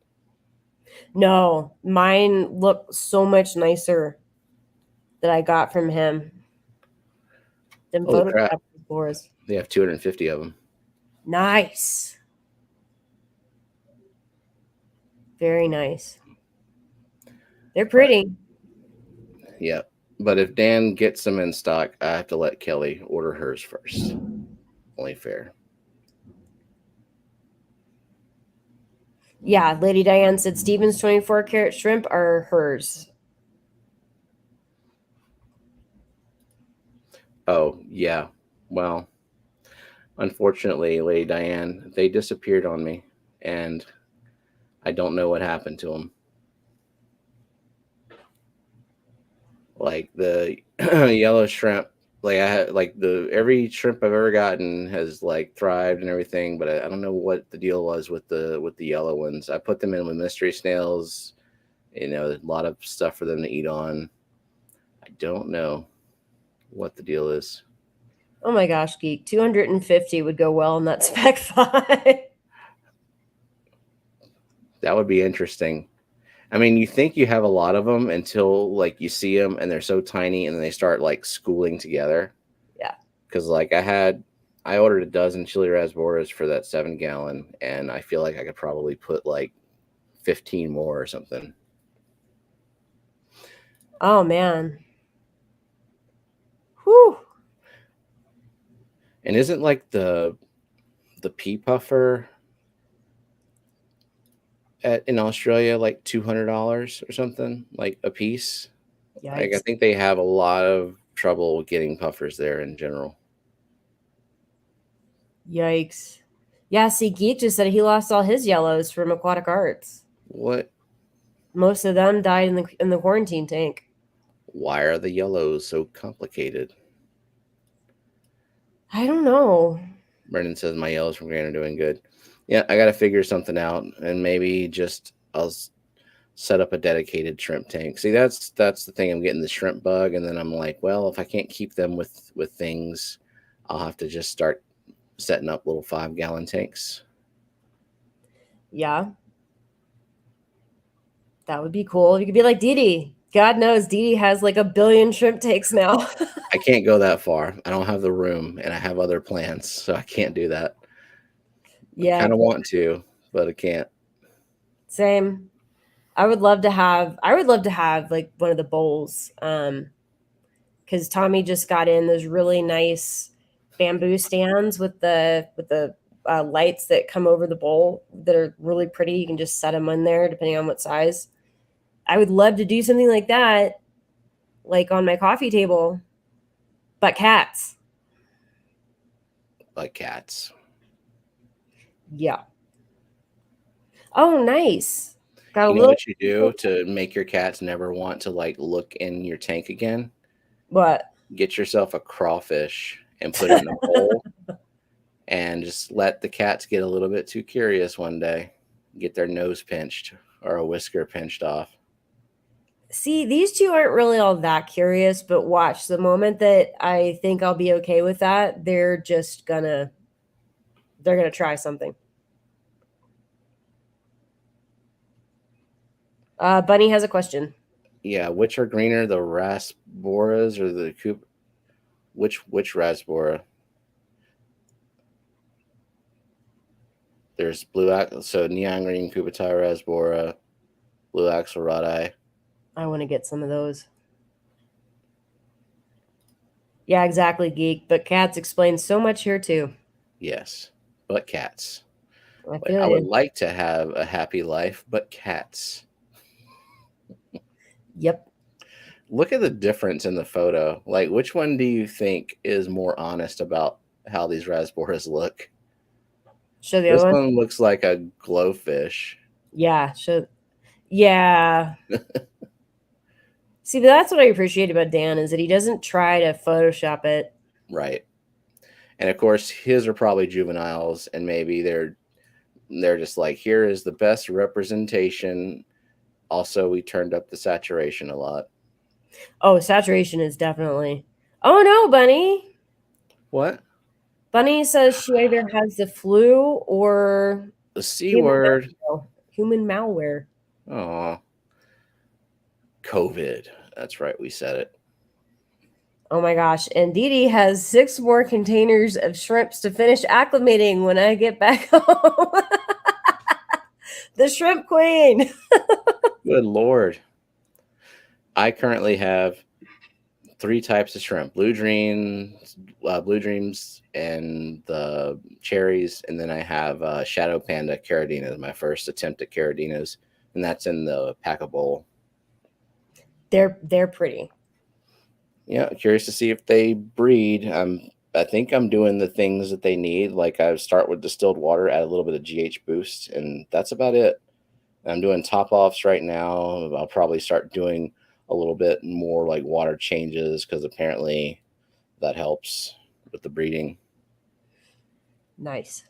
No, mine look so much nicer that I got from him. Them Holy crap. rasboras. They have 250 of them. Nice. Very nice. They're pretty. Yeah. But if Dan gets them in stock, I have to let Kelly order hers first. Only fair. Yeah, Lady Diane said Steven's 24 karat shrimp are hers. Oh, yeah. Well, unfortunately, Lady Diane, they disappeared on me, and I don't know what happened to them. Like the yellow shrimp, like I had like every shrimp I've ever gotten has like thrived and everything, but I don't know what the deal was with the yellow ones. I put them in with mystery snails, a lot of stuff for them to eat on. I don't know what the deal is. Oh my gosh, Geek. 250 would go well in that Spec 5. That would be interesting. I mean, you think you have a lot of them until like you see them and they're so tiny and then they start like schooling together. Yeah. Because like I I ordered a dozen chili rasboras for that 7 gallon, and I feel like I could probably put like 15 more or something. Oh man. Whew. And isn't like the pea puffer in Australia like $200 or something like a piece? Like I Yikes. think they have a lot of trouble getting puffers there in general. Yikes. Yeah, see, Geek just said he lost all his yellows from aquatic arts. What? Most of them died in the quarantine tank. Why are the yellows so complicated? I don't know. Brendan says my yellows from Grand are doing good. Yeah, I got to figure something out, and maybe just I'll set up a dedicated shrimp tank. See, that's the thing. I'm getting the shrimp bug, and then I'm like, well, if I can't keep them with things, I'll have to just start setting up little 5 gallon tanks. Yeah. That would be cool. You could be like Dee Dee. God knows Dee Dee has like 1 billion shrimp tanks now. I can't go that far. I don't have the room, and I have other plans, so I can't do that. I Yeah, kind of want to, but I can't. same. I would love to have like one of the bowls. Because Tommy just got in those really nice bamboo stands with the lights that come over the bowl that are really pretty. You can just set them in there depending on what size. I would love to do something like that, like on my coffee table, but cats. Like cats. Yeah. Oh, nice. Got a You know little. what you do to make your cats never want to like look in your tank again? What? Get yourself a crawfish and put it in a bowl and just let the cats get a little bit too curious one day, get their nose pinched or a whisker pinched off. See, these two aren't really all that curious, but watch the moment that I think I'll be okay with that, they're gonna try something. Bunny has a question. Yeah, which are greener, the rasboras or the coop? Which rasbora? There's so neon green Kubutai rasbora, blue axelrodi. I want to get some of those. Yeah, exactly, Geek. But cats explain so much here too. Yes, but cats. I Like, feel I would you. like to have a happy life, but cats. Yep. Look at the difference in the photo. Like, which one do you think is more honest about how these rasboras look? Show the This other one. one looks like a glowfish. Yeah. Yeah. See, but that's what I appreciate about Dan is that he doesn't try to Photoshop it. Right. And of course, his are probably juveniles, and maybe they're just like, here is the best representation. Also, we turned up the saturation a lot. Oh, saturation is definitely. Oh no, Bunny. What? Bunny says she either has the flu or The C human word. human malware. Oh, COVID. That's right. We said it. Oh my gosh. And Dee Dee has 6 more containers of shrimps to finish acclimating when I get back home. The shrimp queen. Good Lord. I currently have 3 types of shrimp: blue dreams, and the cherries, and then I have shadow panda caradinas. My first attempt at caradinas, and that's in the pack-a bowl. They're pretty. Yeah, curious to see if they breed. I think I'm doing the things that they need. Like I start with distilled water, add a little bit of GH boost, and that's about it. I'm doing top offs right now. I'll probably start doing a little bit more like water changes because apparently that helps with the breeding. Nice.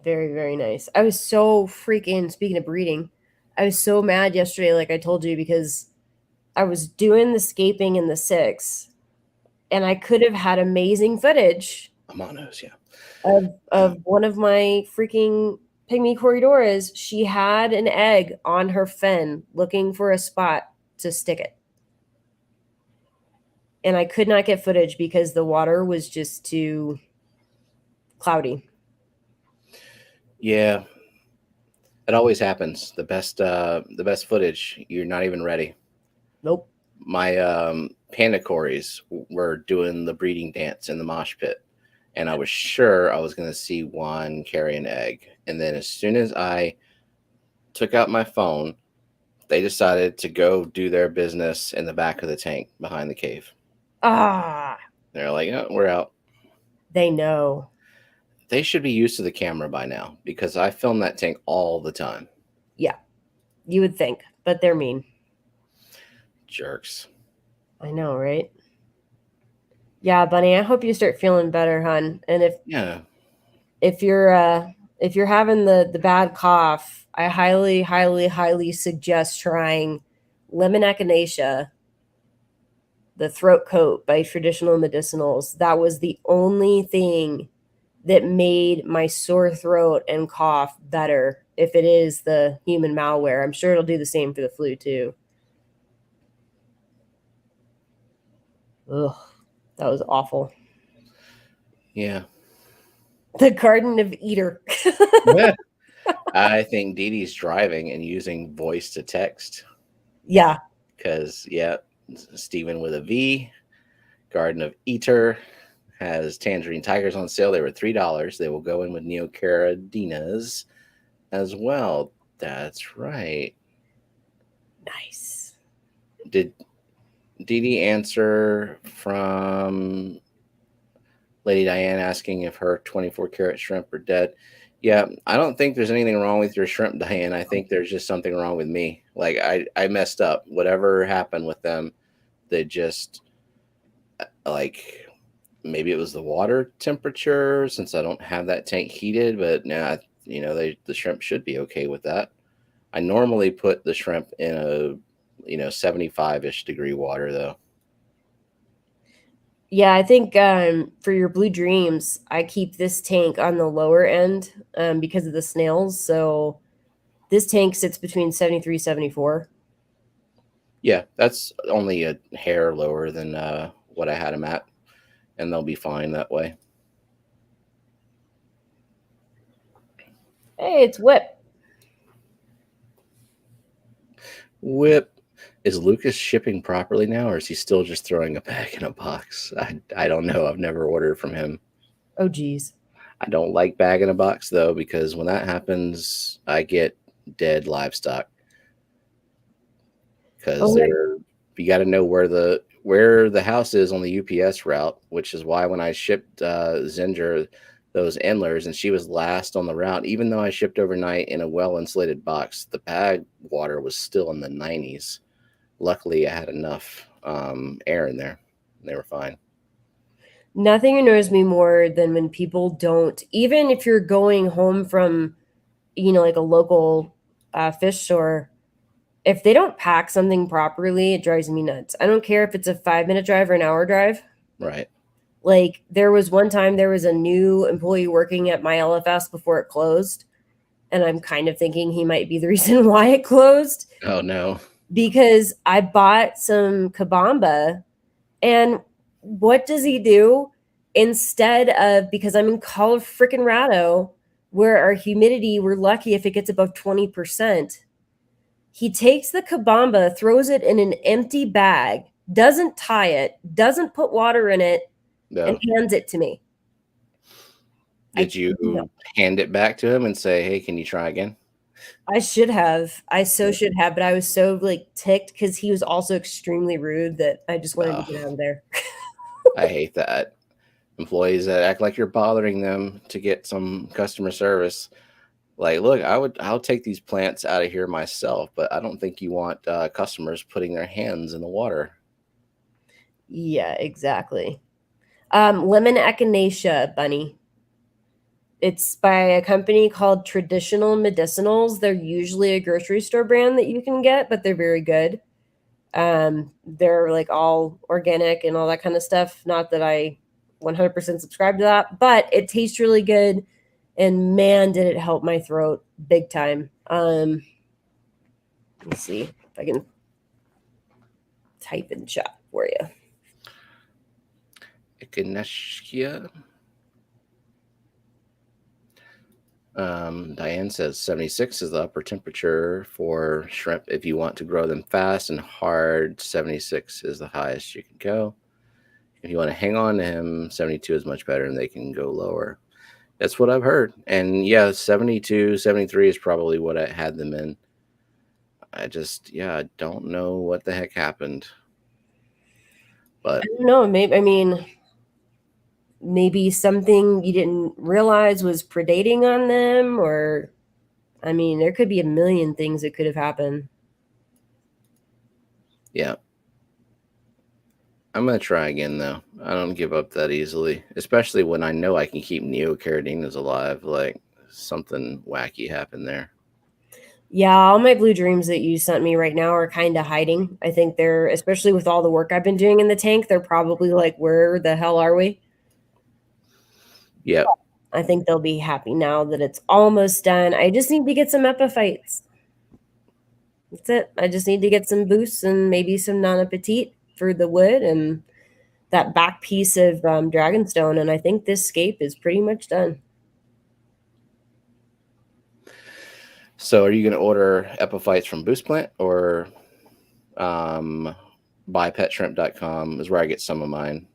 Very, very nice. I was so freaking, speaking of breeding, I was so mad yesterday, like I told you, because I was doing the scaping in the 6, and I could have had amazing footage Amanos, yeah. of one of my freaking pygmy corridoras. She had an egg on her fin looking for a spot to stick it. and I could not get footage because the water was just too cloudy. Yeah, it always happens. The best footage, you're not even ready. Nope. My panda cories were doing the breeding dance in the mosh pit, and I was sure I was going to see one carry an egg. And then as soon as I took out my phone, they decided to go do their business in the back of the tank behind the cave. Ah, They're like, oh, we're out. they know. They should be used to the camera by now because I film that tank all the time. Yeah, you would think, but they're mean. Jerks. I know, right? Yeah, Bunny, I hope you start feeling better, hon. And Yeah. if you're having the bad cough, I highly, highly, highly suggest trying lemon echinacea, the throat coat by Traditional Medicinals. That was the only thing that made my sore throat and cough better. If it is the human malware, I'm sure it'll do the same for the flu too. Ugh, that was awful. Yeah. The Garden of Eater. Yeah. I think Dee Dee's driving and using voice to text Yeah. because, yeah, Steven with a V, Garden of Eater has tangerine tigers on sale. They were $3. They will go in with neocaradinas as well. That's right. Nice. Did Dee Dee answer from Lady Diane asking if her 24 karat shrimp are dead? Yeah, I don't think there's anything wrong with your shrimp, Diane. I think there's just something wrong with me. Like I messed up. Whatever happened with them, they just like maybe it was the water temperature since I don't have that tank heated, but now the shrimp should be okay with that. I normally put the shrimp in a 75-ish degree water though. Yeah, I think for your Blue Dreams, I keep this tank on the lower end because of the snails. So this tank sits between 73, 74. Yeah, that's only a hair lower than what I had them at, and they'll be fine that way. Hey, it's Whip. Whip. Is Lucas shipping properly now, or is he still just throwing a bag in a box? I don't know. I've never ordered from him. Oh, geez. I don't like bag in a box though, because when that happens, I get dead livestock. Because you got to know where the house is on the UPS route, which is why when I shipped Zinger those endlers and she was last on the route, even though I shipped overnight in a well insulated box, the bag water was still in the 90s. Luckily, I had enough air in there. They were fine. Nothing annoys me more than when people don't, even if you're going home from, like a local fish store, if they don't pack something properly, it drives me nuts. I don't care if it's a 5-minute drive or an hour drive. Right. Like there was one time there was a new employee working at my LFS before it closed. And I'm kind of thinking he might be the reason why it closed. Oh, no. Because I bought some kabamba, and what does he do? Instead of, because I'm in Colorado, where our humidity, we're lucky if it gets above 20%, he takes the kabamba, throws it in an empty bag, doesn't tie it, doesn't put water in it, No. and hands it to me. Did you hand it back to him and say, hey, can you try again? I should have. I should have, but I was so ticked because he was also extremely rude that I just wanted to get out of there. I hate that. Employees that act like you're bothering them to get some customer service. Like, look, I'll take these plants out of here myself, but I don't think you want customers putting their hands in the water. Yeah, exactly. Lemon echinacea, Bunny. It's by a company called Traditional Medicinals. They're usually a grocery store brand that you can get, but they're very good. They're all organic and all that kind of stuff. Not that I 100% subscribe to that, but it tastes really good. And man, did it help my throat big time. Let's see if I can type in chat for you. Echinacea. Diane says 76 is the upper temperature for shrimp. If you want to grow them fast and hard, 76 is the highest you can go. If you want to hang on to him, 72 is much better and they can go lower. That's what I've heard. And yeah, 72, 73 is probably what I had them in. I don't know what the heck happened. But I don't know. Maybe something you didn't realize was predating on them, or there could be a million things that could have happened. Yeah. I'm going to try again, though. I don't give up that easily, especially when I know I can keep neocardinas alive. Like, something wacky happened there. Yeah, all my blue dreams that you sent me right now are kind of hiding. I think they're, especially with all the work I've been doing in the tank, they're probably like, where the hell are we? Yep. I think they'll be happy now that it's almost done. I just need to get some epiphytes. That's it. I just need to get some boosts and maybe some non-appetit for the wood and that back piece of Dragonstone. And I think this scape is pretty much done. So are you going to order epiphytes from Boost Plant or buypetshrimp.com is where I get some of mine?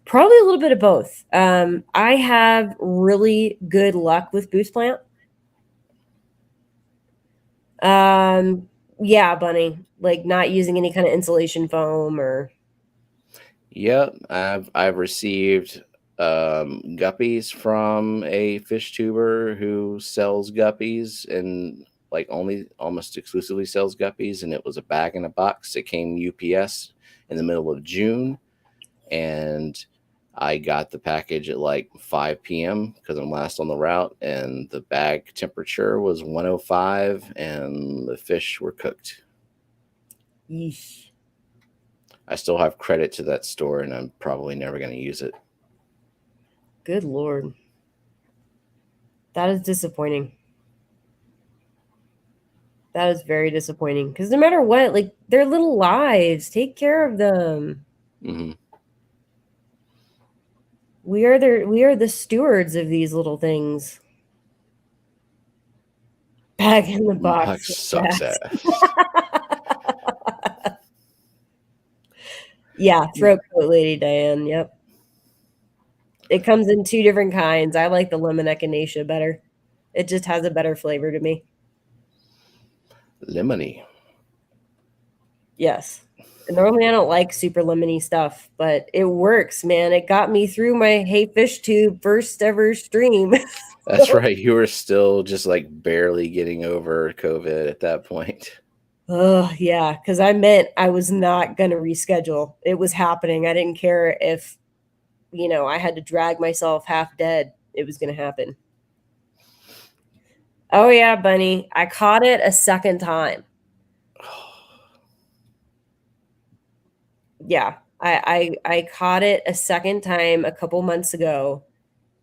Probably a little bit of both. I have really good luck with Boost Plant. Yeah, Bunny, like not using any kind of insulation foam or. Yep, I've received guppies from a fish tuber who sells guppies and like only almost exclusively sells guppies, and it was a bag in a box. It came UPS in the middle of June, and I got the package at like 5 p.m. because I'm last on the route, and the bag temperature was 105, and the fish were cooked. Yeesh. I still have credit to that store, and I'm probably never going to use it. Good Lord. That is disappointing. That is very disappointing because no matter what, like they're little lives. Take care of them. Mm-hmm. We are the stewards of these little things. Bag in the box. Sucks ass. Yeah, throat coat lady Diane. Yep. It comes in 2 different kinds. I like the lemon echinacea better. It just has a better flavor to me. Lemony. Yes. And normally I don't like super lemony stuff, but it works, man. It got me through my Hey Fish Tube first ever stream. That's right. You were still just like barely getting over COVID at that point. Oh, yeah, because I meant I was not going to reschedule. It was happening. I didn't care if, I had to drag myself half dead. It was going to happen. Oh, yeah, Bunny. I caught it a second time. Yeah, I caught it a second time a couple months ago.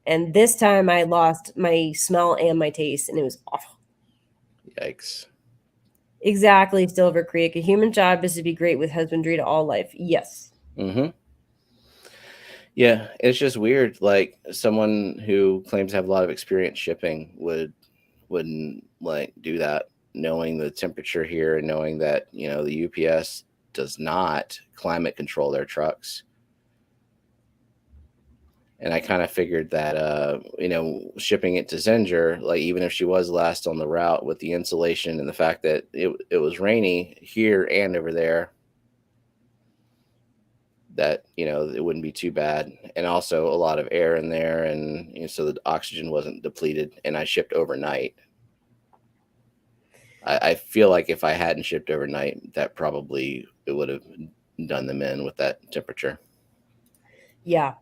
And this time I lost my smell and my taste, and it was awful. Yikes. Exactly, Silver Creek. A human job is to be great with husbandry to all life. Yes. Mm-hmm. Yeah, it's just weird. Like someone who claims to have a lot of experience shipping wouldn't like do that, knowing the temperature here and knowing that the UPS does not climate control their trucks. And I kind of figured that, shipping it to Zinger, like even if she was last on the route with the insulation and the fact that it was rainy here and over there, that, it wouldn't be too bad. And also a lot of air in there. And so the oxygen wasn't depleted, and I shipped overnight. I feel like if I hadn't shipped overnight, that probably it would have done them in with that temperature. Yeah.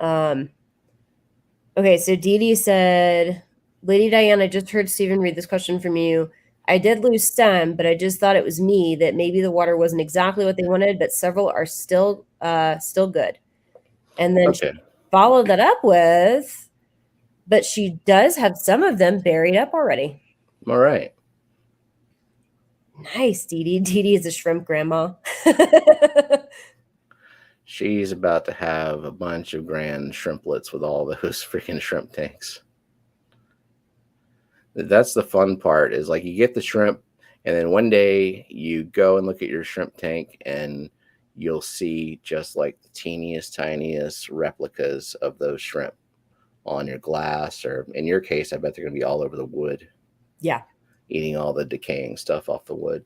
Okay, so Dee Dee said, Lady Diana, I just heard Stephen read this question from you. I did lose stem, but I just thought it was me, that maybe the water wasn't exactly what they wanted, but several are still good. And then Okay. she followed that up with, but she does have some of them buried up already. All right. Nice, Dee Dee. Dee Dee is a shrimp grandma. She's about to have a bunch of grand shrimplets with all those freaking shrimp tanks. That's the fun part, is like you get the shrimp, and then one day you go and look at your shrimp tank and you'll see just like the teeniest, tiniest replicas of those shrimp on your glass, or in your case, I bet they're going to be all over the wood. Yeah. Eating all the decaying stuff off the wood.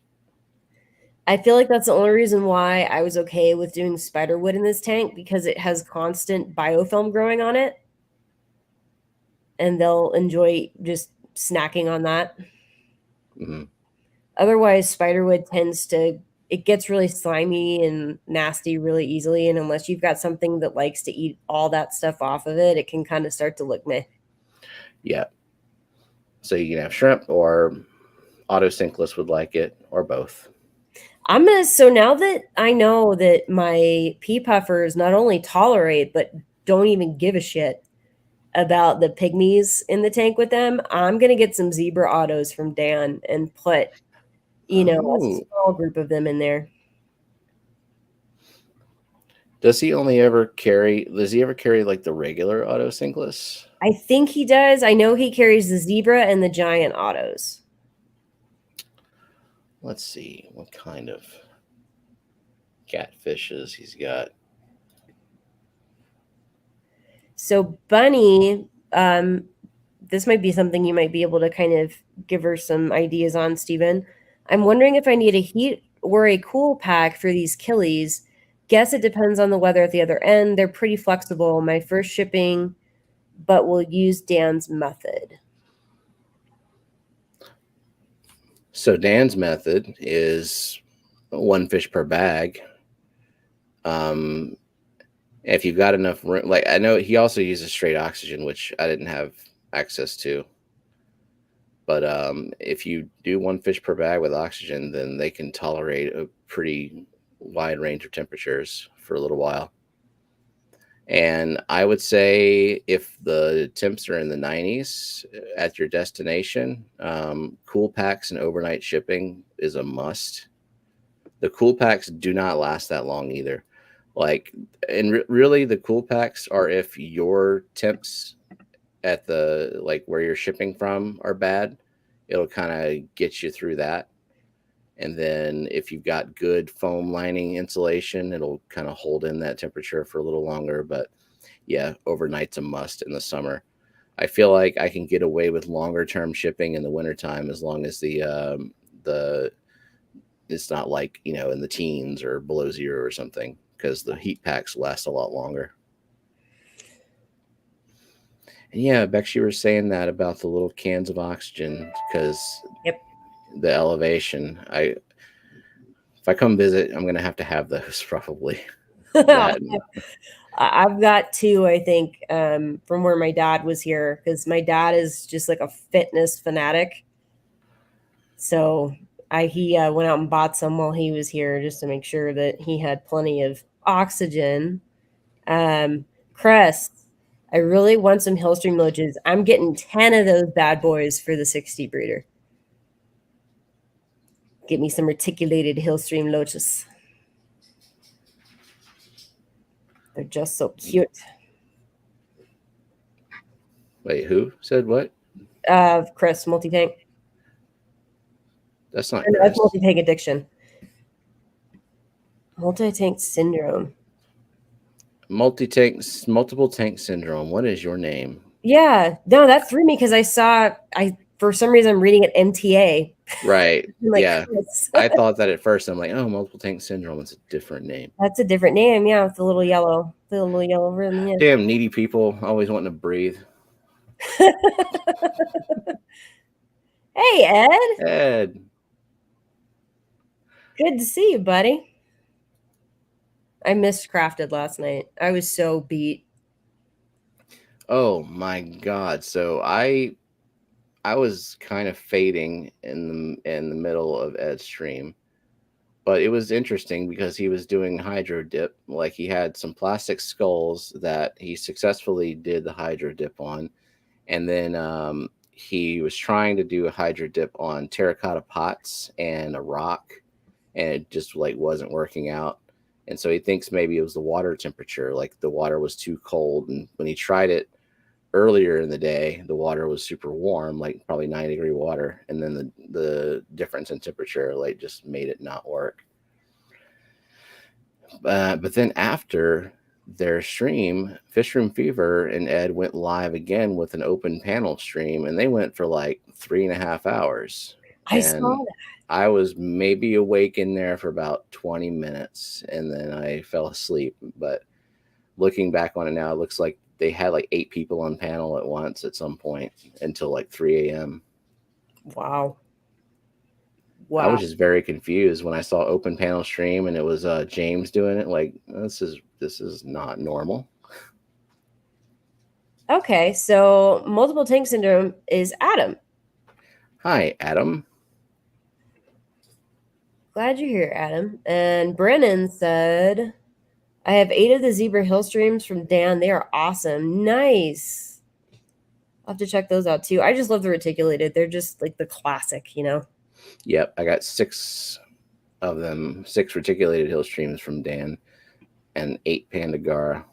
I feel like that's the only reason why I was okay with doing spider wood in this tank, because it has constant biofilm growing on it. And they'll enjoy just snacking on that. Mm-hmm. Otherwise, spiderwood it gets really slimy and nasty really easily. And unless you've got something that likes to eat all that stuff off of it, it can kind of start to look meh. Yeah. So you can have shrimp, or autosinkless would like it, or both. So now that I know that my pea puffers not only tolerate, but don't even give a shit about the pygmies in the tank with them, I'm going to get some zebra autos from Dan and put, a small group of them in there. Does he ever carry like the regular autosinkless? I think he does. I know he carries the zebra and the giant autos. Let's see what kind of catfishes he's got. So Bunny, this might be something you might be able to kind of give her some ideas on, Stephen. I'm wondering if I need a heat or a cool pack for these killies. Guess it depends on the weather at the other end. They're pretty flexible. My first shipping, but we'll use Dan's method. So Dan's method is 1 fish per bag. If you've got enough room, like I know he also uses straight oxygen, which I didn't have access to. But if you do 1 fish per bag with oxygen, then they can tolerate a pretty wide range of temperatures for a little while. And I would say if the temps are in the 90s at your destination, cool packs and overnight shipping is a must. The cool packs do not last that long either. Like, and really the cool packs are if your temps at the, like where you're shipping from, are bad, it'll kind of get you through that. And then if you've got good foam lining insulation, it'll kind of hold in that temperature for a little longer. But yeah, overnight's a must in the summer. I feel like I can get away with longer term shipping in the wintertime, as long as the it's not like, in the teens or below zero or something, because the heat packs last a lot longer. And yeah, Bex, you were saying that about the little cans of oxygen, because the elevation. If I come visit, I'm gonna have to have those probably. I've got 2, I think, from where my dad was here, because my dad is just like a fitness fanatic. So he went out and bought some while he was here, just to make sure that he had plenty of oxygen. Chris, I really want some Hillstream loaches. I'm getting 10 of those bad boys for the 60 breeder. Get me some reticulated Hillstream loaches. They're just so cute. Wait, who said what? Chris, multi-tank. That's not Chris. That's multi-tank addiction. Multi-tank syndrome. Multiple tank syndrome. What is your name? Yeah, no, that threw me, because for some reason I'm reading it MTA. Right. Yeah. Chris. I thought that at first. I'm like, oh, multiple tank syndrome is a different name. That's a different name, yeah, with the little yellow rim. Yeah. Damn needy people, always wanting to breathe. Hey, Ed. Ed. Good to see you, buddy. I missed Crafted last night. I was so beat. Oh my god! So I was kind of fading in the middle of Ed's stream, but it was interesting because he was doing hydro dip. Like, he had some plastic skulls that he successfully did the hydro dip on, and then he was trying to do a hydro dip on terracotta pots and a rock, and it just like wasn't working out. And so he thinks maybe it was the water temperature, like the water was too cold. And when he tried it earlier in the day, the water was super warm, like probably 9-degree water. And then the difference in temperature, like, just made it not work. But then after their stream, Fish Room Fever and Ed went live again with an open panel stream, and they went for like 3.5 hours. I saw And that. I was maybe awake in there for about 20 minutes, and then I fell asleep. But looking back on it now, it looks like they had like 8 people on panel at once at some point until like 3 a.m. Wow. I was Wow. just very confused when I saw open panel stream and it was James doing it. Like, this is not normal. Okay, so multiple tank syndrome is Adam. Hi, Adam. Glad you're here, Adam. And Brennan said, I have 8 of the Zebra Hill streams from Dan. They are awesome. Nice. I'll have to check those out too. I just love the reticulated. They're just like the classic, you know? Yep, I got 6 of them, 6 reticulated hill streams from Dan and 8 Pandagara.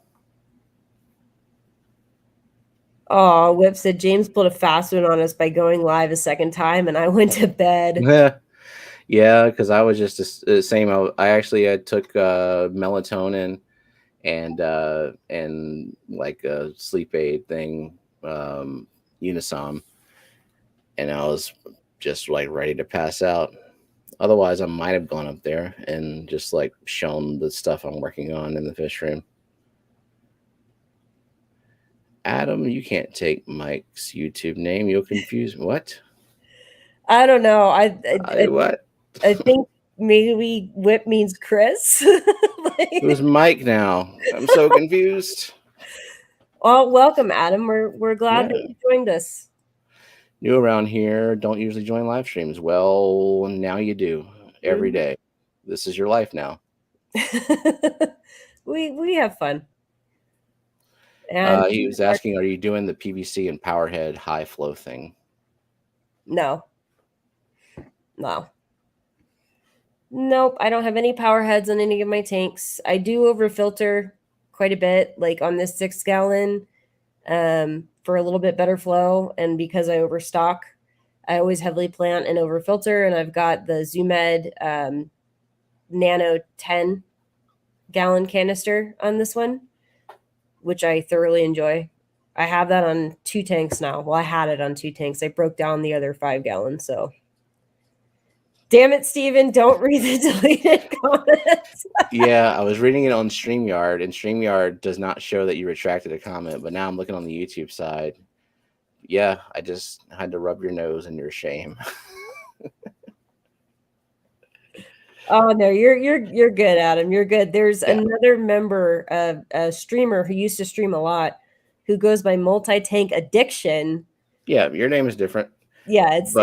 Oh, Whip said James pulled a fast one on us by going live a second time, and I went to bed. Yeah, because I was just the same. I actually took melatonin and like a sleep aid thing, Unisom, and I was just like ready to pass out. Otherwise, I might have gone up there and just like shown the stuff I'm working on in the fish room. Adam, you can't take Mike's YouTube name. You'll confuse what? I don't know. What? I think maybe Whip means Chris. Who's Mike now? I'm so confused. Well, welcome, Adam. We're glad that you joined us. New around here, don't usually join live streams. Well, now you do every day. This is your life now. we have fun. And he was asking, are you doing the PVC and Powerhead high flow thing? No. Nope, I don't have any power heads on any of my tanks. I do overfilter quite a bit, like on this 6 gallon, for a little bit better flow. And because I overstock, I always heavily plant and overfilter. And I've got the Zoomed Nano 10 gallon canister on this one, which I thoroughly enjoy. I have that on 2 tanks now. Well, I had it on 2 tanks. I broke down the other 5 gallons, so. Damn it, Steven, don't read the deleted comments. Yeah, I was reading it on StreamYard, and StreamYard does not show that you retracted a comment, but now I'm looking on the YouTube side. Yeah, I just had to rub your nose in your shame. Oh no, you're good, Adam. You're good. There's another member, a streamer who used to stream a lot, who goes by Multi-Tank Addiction. Yeah, your name is different. Yeah, it's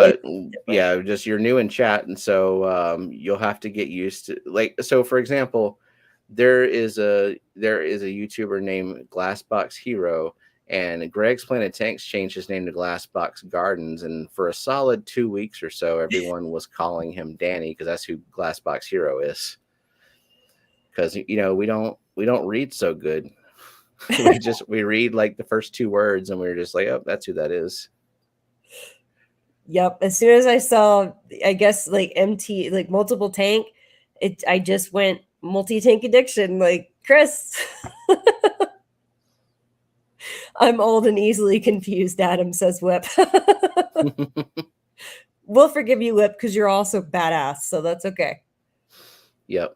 yeah, just you're new in chat, and so you'll have to get used to, like, so for example, there is a YouTuber named Glassbox Hero, and Greg's Planet Tanks changed his name to Glassbox Gardens, and for a solid 2 weeks or so, everyone was calling him Danny because that's who Glassbox Hero is. Because we don't read so good. we read like the first 2 words, and we were just like, oh, that's who that is. Yep. As soon as I saw, I guess, like MT, like multiple tank, I just went multi-tank addiction. Like, Chris. I'm old and easily confused, Adam, says Whip. We'll forgive you, Whip, because you're also badass, so that's okay. Yep.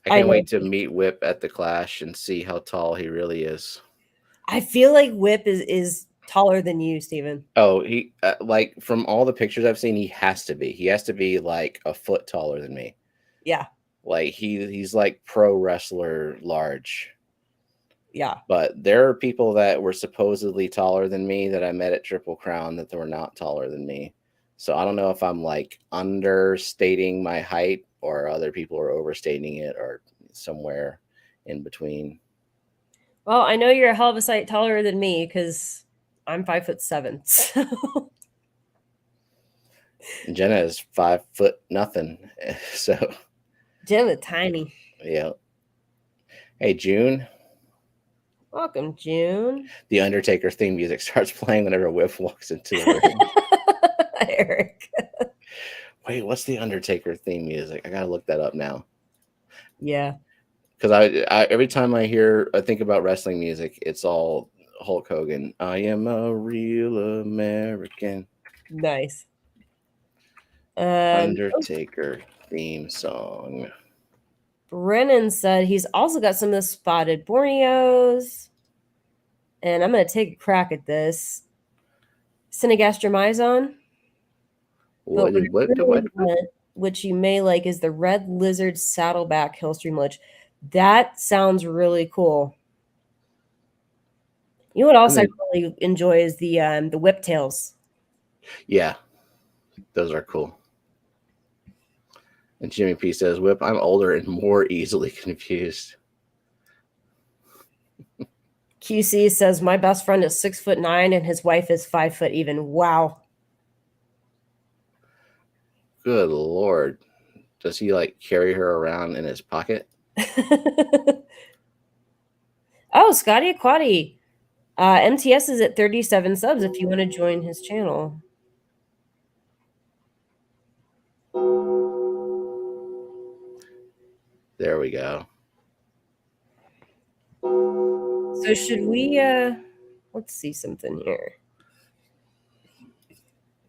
I can't wait to meet Whip at the Clash and see how tall he really is. I feel like Whip is taller than you, Steven. Oh, he like from all the pictures I've seen, he has to be. He has to be like a foot taller than me. Yeah. Like he's like pro wrestler large. Yeah. But there are people that were supposedly taller than me that I met at Triple Crown that were not taller than me. So I don't know if I'm like understating my height or other people are overstating it or somewhere in between. Well, I know you're a hell of a sight taller than me because I'm 5'7". So. Jenna is 5 foot nothing. So Jenna tiny. Yeah. Hey, June. Welcome, June. The Undertaker theme music starts playing whenever Whip walks into the room. Eric. Wait, what's the Undertaker theme music? I gotta look that up now. Yeah. Because I every time I think about wrestling music, it's all Hulk Hogan. I am a real American. Nice. Undertaker theme song. Brennan said he's also got some of the spotted Borneos. And I'm going to take a crack at this. Synegastromyzon. But which you may like is the Red Lizard Saddleback Hillstream Lich. That sounds really cool. You know what else I really enjoy is the whiptails. Yeah, those are cool. And Jimmy P says, Whip, I'm older and more easily confused. QC says, my best friend is 6'9" and his wife is 5 foot even. Wow. Good Lord. Does he like carry her around in his pocket? Oh, Scotty Aquati. MTS is at 37 subs if you want to join his channel. There we go. So should we let's see something here.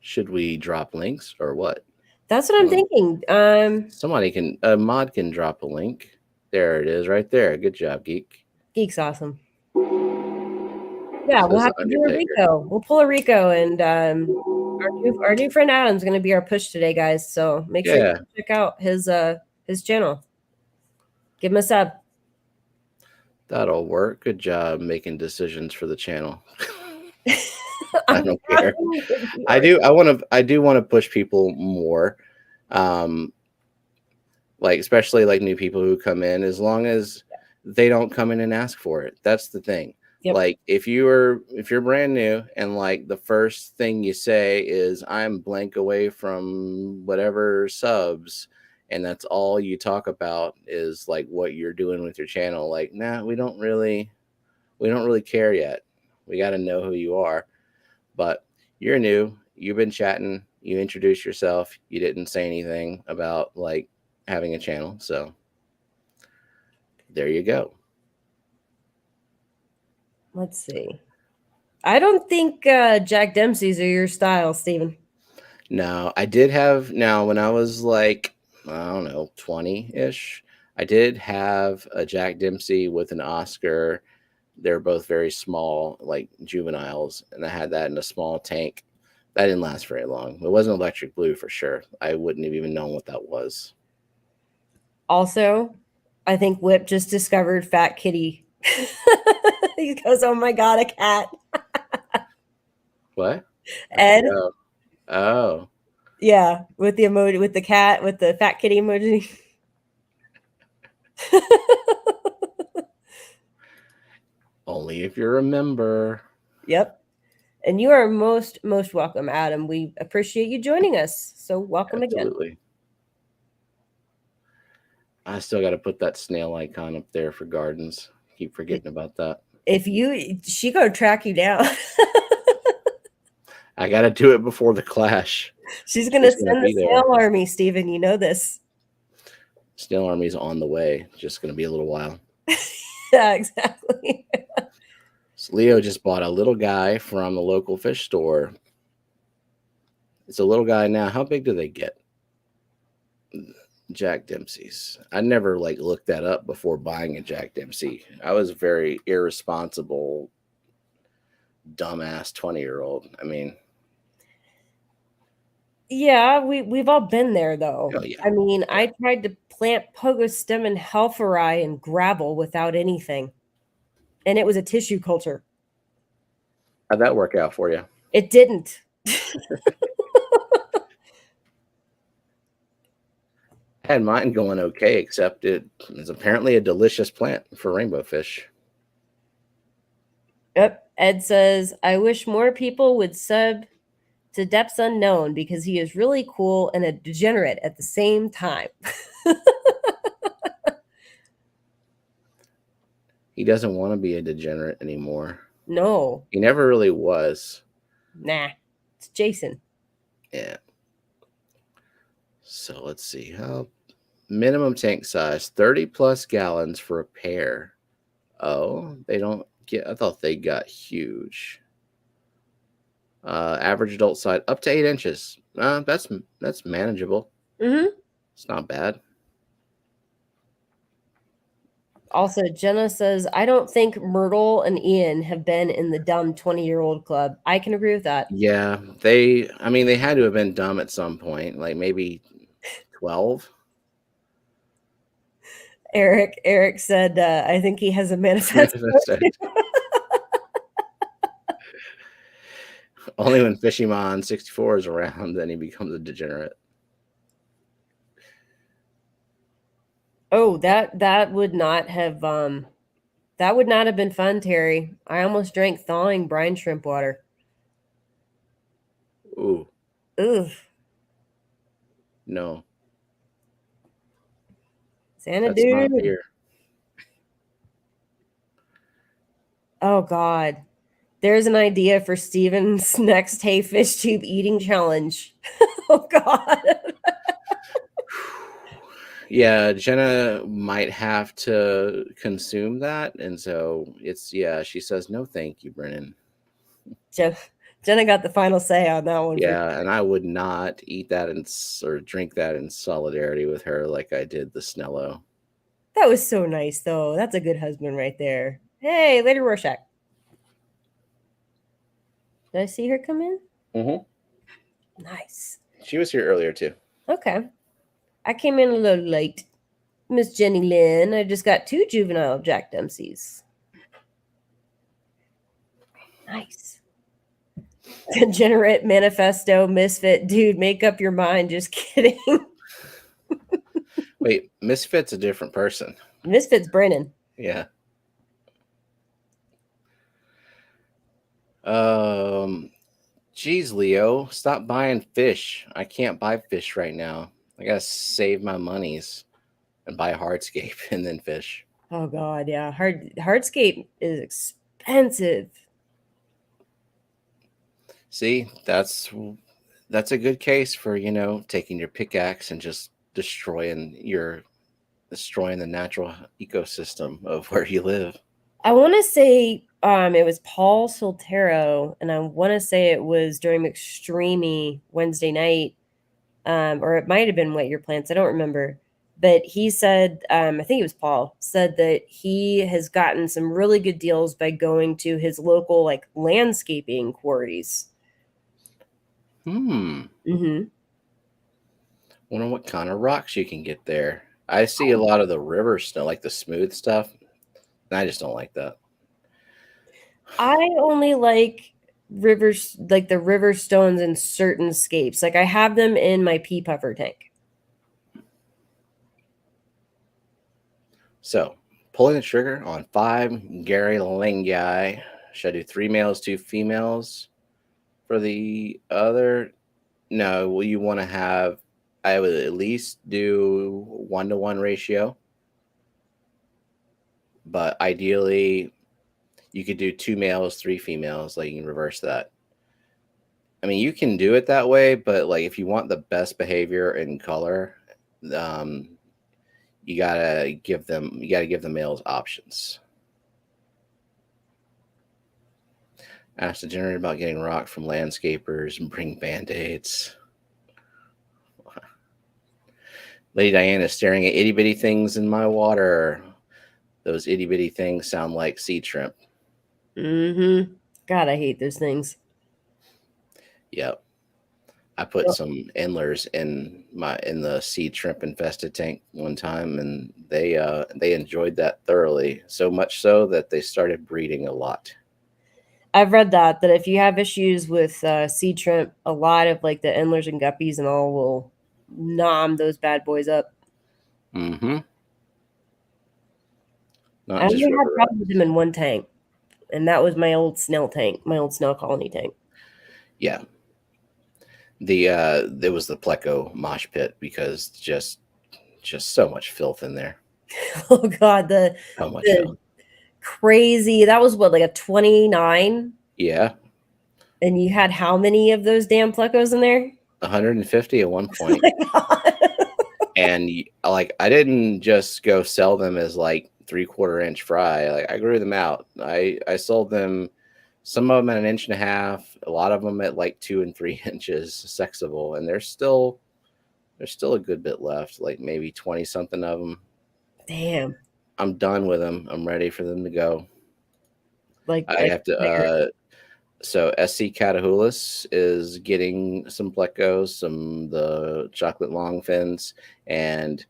Should we drop links or what? That's what I'm thinking. A mod can drop a link. There it is right there. Good job, Geek. Geek's awesome. Yeah, we'll have to do a Rico. We'll pull a Rico, and our new friend Adam's going to be our push today, guys. So make sure you check out his channel. Give him a sub. That'll work. Good job making decisions for the channel. I don't care. I do want to push people more. Like especially like new people who come in, as long as they don't come in and ask for it. That's the thing. Yep. Like if you're brand new and like the first thing you say is I'm blank away from whatever subs, and that's all you talk about is like what you're doing with your channel, like, nah, we don't really care yet. We got to know who you are. But you're new, you've been chatting, you introduced yourself, you didn't say anything about like having a channel, so there you go. Let's see. I don't think Jack Dempsey's are your style, Steven. No, I did have, now when I was like, I don't know, 20-ish, I did have a Jack Dempsey with an Oscar. They're both very small, like juveniles, and I had that in a small tank. That didn't last very long. It wasn't electric blue for sure. I wouldn't have even known what that was. Also, I think Whip just discovered Fat Kitty. He goes, "Oh my god, a cat!" What? Ed? Oh. Yeah, with the emoji, with the cat, with the Fat Kitty emoji. Only if you're a member. Yep. And you are most welcome, Adam. We appreciate you joining us. So welcome again. I still got to put that snail icon up there for gardens. Keep forgetting about that. She gonna track you down. I got to do it before the clash. She's gonna send the snail army, Steven. You know this. Snail army's on the way. Just gonna be a little while. Yeah, exactly. So Leo just bought a little guy from the local fish store. It's a little guy now. How big do they get? Jack Dempsey's. I never like looked that up before buying a Jack Dempsey. I was a very irresponsible, dumbass 20-year-old. I mean, yeah, we've all been there though. Oh, yeah. I mean, I tried to plant pogo stem and helpheri and gravel without anything, and it was a tissue culture. How'd that work out for you? It didn't. I had mine going okay, except it is apparently a delicious plant for rainbow fish. Yep. Ed says, I wish more people would sub to Depths Unknown because he is really cool and a degenerate at the same time. He doesn't want to be a degenerate anymore. No, He never really was. nah, it's Jason. Yeah. So let's see. How minimum tank size 30 plus gallons for a pair. Oh, they don't get, I thought they got huge. Average adult size up to 8 inches. That's manageable. Mm-hmm. It's not bad. Also, Jenna says, I don't think Myrtle and Ian have been in the dumb 20-year-old club. I can agree with that. Yeah, they. I mean, they had to have been dumb at some point, like maybe 12. Eric said, I think he has a manifesto. Only when Fishymon 64 is around, then he becomes a degenerate. Oh, that would not have been fun, Terry. I almost drank thawing brine shrimp water. Ooh, Ugh. no, Santa that's not dude. beer. Oh God. There's an idea for Steven's next Hey Fish Tube eating challenge. Oh God. Yeah, Jenna might have to consume that, and so she says no, thank you, Brennan. Jenna got the final say on that one. Yeah, and I would not eat that or drink that in solidarity with her like I did the Snello. That was so nice, though. That's a good husband right there. Hey, Lady Rorschach. Did I see her come in? Mm-hmm. Nice. She was here earlier too. Okay. I came in a little late. Miss Jenny Lynn, I just got 2 juvenile Jack Dempseys. Nice. Degenerate manifesto misfit. Dude, make up your mind. Just kidding. Wait, Misfit's a different person. Misfit's Brennan. Yeah. Geez, Leo, stop buying fish. I can't buy fish right now. I gotta save my monies and buy Hardscape and then fish. Oh God, yeah. Hardscape is expensive. See, that's a good case for, taking your pickaxe and just destroying the natural ecosystem of where you live. I want to say it was Paul Soltero, and I want to say it was during McStreamy Wednesday night, or it might have been Wet Your Plants. I don't remember. But he said, I think it was Paul, said that he has gotten some really good deals by going to his local like landscaping quarries. Mm-hmm. Wonder what kind of rocks you can get there. I see a lot of the river stuff, like the smooth stuff. And I just don't like that. I only like rivers, like the river stones in certain scapes. Like I have them in my pea puffer tank. So, pulling the trigger on 5 Gary Lengai. Should I do 3 males, 2 females? For the other, no, well, you want to have, I would at least do 1-to-1 ratio. But ideally, you could do 2 males, 3 females. Like, you can reverse that. I mean, you can do it that way, but like if you want the best behavior and color, you gotta give the males options. Ask the generator about getting rock from landscapers and bring band-aids. Lady Diana is staring at itty bitty things in my water. Those itty bitty things sound like sea shrimp. Mm-hmm. God, I hate those things. Yep. I put some endlers in the sea shrimp infested tank one time, and they enjoyed that thoroughly. So much so that they started breeding a lot. I've read that if you have issues with sea shrimp, a lot of like the endlers and guppies and all will nom those bad boys up. Mm-hmm. I only had problems with them in one tank, and that was my old snail tank, my old snail colony tank. Yeah. There was the Pleco mosh pit because just so much filth in there. Oh God, So much filth. crazy. That was what, like a 29? Yeah, And you had how many of those damn plecos in there? 150 at one Oh point. my God. And like, I didn't just go sell them as like 3/4 inch fry. Like, I grew them out. I sold them, some of them at 1.5 inches, a lot of them at like 2 and 3 inches sexable, and there's still a good bit left, like maybe 20 something of them. Damn. I'm done with them. I'm ready for them to go. Like I have to there. So SC Catahoulous is getting some plecos, some the chocolate longfins, and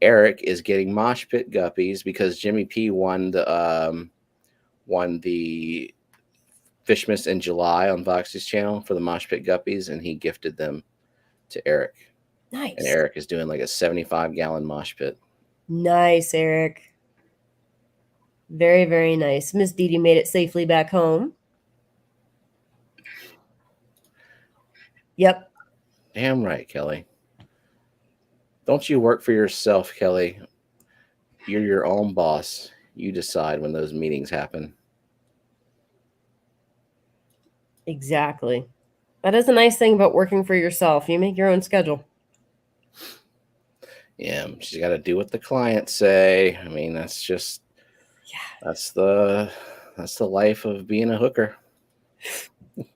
Eric is getting mosh pit guppies because Jimmy P won the Fishmas in July on Voxy's channel for the mosh pit guppies, and he gifted them to Eric. And Nice. Eric is doing like a 75-gallon mosh pit. Nice, Eric. Very, very nice. Miss Dee Dee made it safely back home. Yep. Damn right, Kelly. Don't you work for yourself, Kelly. You're your own boss. You decide when those meetings happen. Exactly. That is a nice thing about working for yourself. You make your own schedule. Yeah, she's got to do what the clients say. I mean, that's just, that's the life of being a hooker.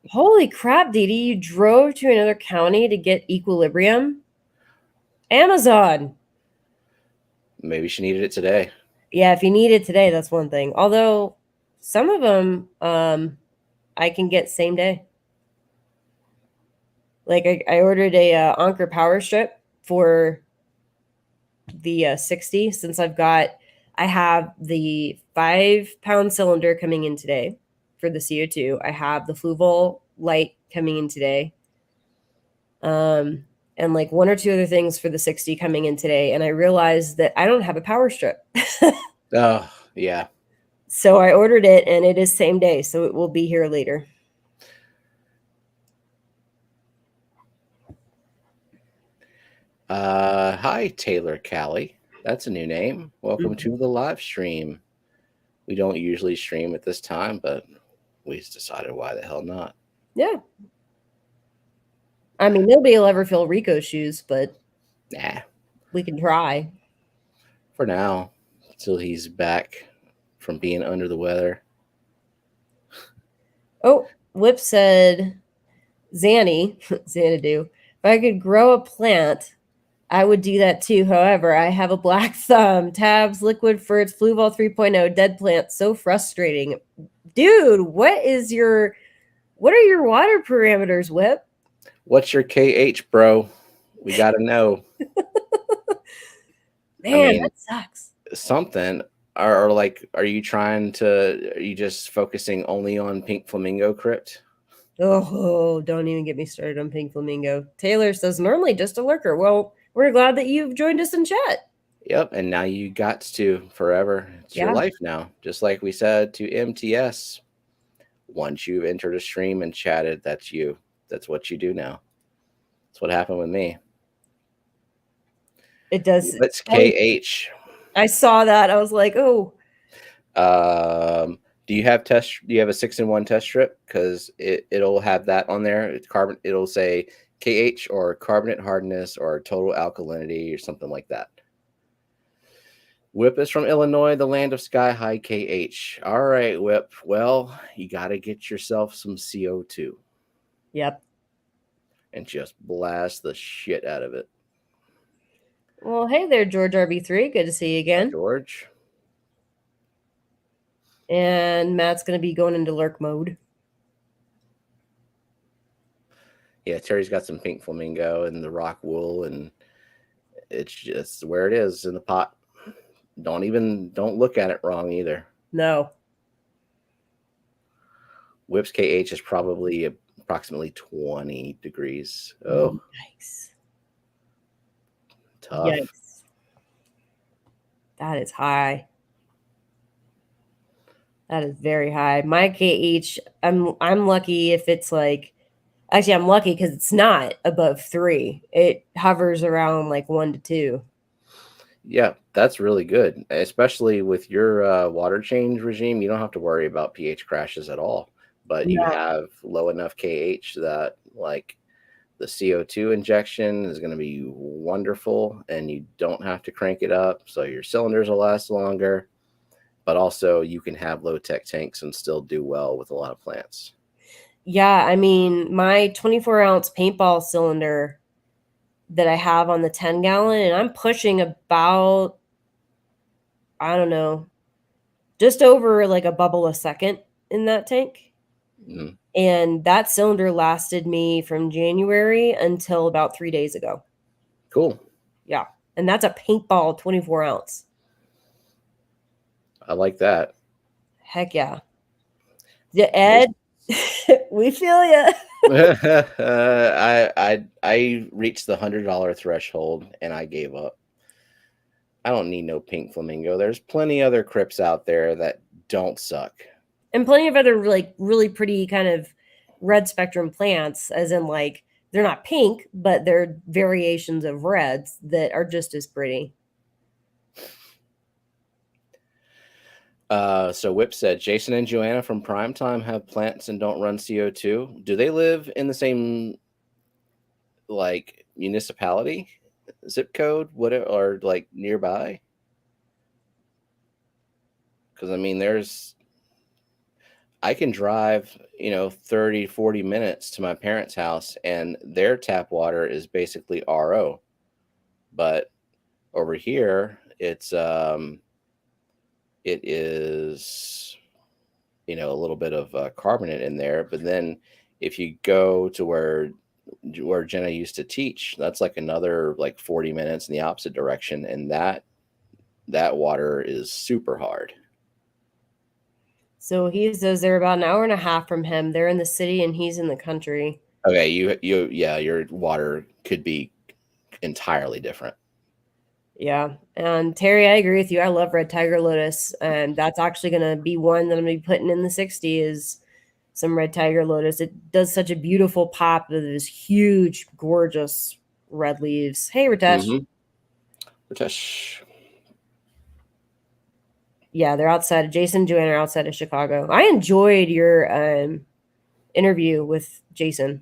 Holy crap, Dee Dee. You drove to another county to get Equilibrium? Amazon. Maybe she needed it today. Yeah, if you need it today, that's one thing. Although some of them I can get same day. Like I ordered a Anker power strip for the 60, since I have the 5-pound cylinder coming in today for the CO2. I have the Fluval light coming in today. And like 1 or 2 other things for the 60 coming in today. And I realized that I don't have a power strip. Oh, yeah. So I ordered it, and it is same day. So it will be here later. Hi, Taylor Callie. That's a new name. Welcome to the live stream. We don't usually stream at this time, but we decided why the hell not. Yeah. I mean, nobody will ever fill Rico's shoes, but Nah. we can try. For now, until he's back from being under the weather. Oh, Whip said, Xanadu, if I could grow a plant, I would do that too. However, I have a black thumb. Tabs liquid for its Fluval 3.0 dead plant. So frustrating. Dude, what are your water parameters, Whip? What's your KH, bro? We got to know. Man, that sucks. Something. Or like, are you just focusing only on Pink Flamingo Crypt? Oh, don't even get me started on Pink Flamingo. Taylor says, normally just a lurker. Well, we're glad that you've joined us in chat. Yep, and now you got to forever. It's your life now. Just like we said to MTS. Once you've entered a stream and chatted, that's you. That's what you do now. That's what happened with me. It does. It's KH. I saw that. I was like, oh. Do you have a 6-in-1 test strip? Because it'll have that on there. It's carbon. It'll say KH or carbonate hardness or total alkalinity or something like that. Whip is from Illinois, the land of sky high KH. All right, Whip. Well, you got to get yourself some CO2. Yep. And just blast the shit out of it. Well, hey there, George RB3. Good to see you again. Hi, George. And Matt's going to be going into lurk mode. Yeah, Terry's got some Pink Flamingo and the rock wool, and it's just where it is in the pot. Don't look at it wrong either. No. Whip's KH is probably approximately 20 degrees. Oh, yikes. Tough. Yikes. That is high. That is very high. My KH, I'm lucky if it's like, actually I'm lucky because it's not above 3. It hovers around like 1 to 2. Yeah, that's really good, especially with your water change regime. You don't have to worry about pH crashes at all, but you No. have low enough KH that like the CO2 injection is going to be wonderful, and you don't have to crank it up, so your cylinders will last longer. But also, you can have low tech tanks and still do well with a lot of plants. Yeah, I mean, my 24-ounce paintball cylinder that I have on the 10-gallon, and I'm pushing about, I don't know, just over like a bubble a second in that tank. Mhm. And that cylinder lasted me from January until about 3 days ago. Cool. Yeah. And that's a paintball 24 ounce. I like that. Heck yeah. Yeah, Ed, we feel ya. I reached the $100 threshold and I gave up. I don't need no pink flamingo. There's plenty other crypts out there that don't suck. And plenty of other like really pretty kind of red spectrum plants, as in like they're not pink, but they're variations of reds that are just as pretty. So Whip said, Jason and Joanna from Primetime have plants and don't run CO2. Do they live in the same like municipality, zip code, whatever, or like nearby? Because I mean, I can drive, 30, 40 minutes to my parents' house, and their tap water is basically RO. But over here, it is, a little bit of carbonate in there. But then if you go to where Jenna used to teach, that's like another like 40 minutes in the opposite direction, and that water is super hard. So he says they're about an hour and a half from him. They're in the city and he's in the country. Okay, yeah, your water could be entirely different. Yeah. And Terry, I agree with you. I love red tiger lotus. And that's actually going to be one that I'm going to be putting in the 60 is some red tiger lotus. It does such a beautiful pop with those huge, gorgeous red leaves. Hey, Ritesh. Ritesh. Yeah, they're outside. Jason and Joanna are outside of Chicago. I enjoyed your interview with Jason.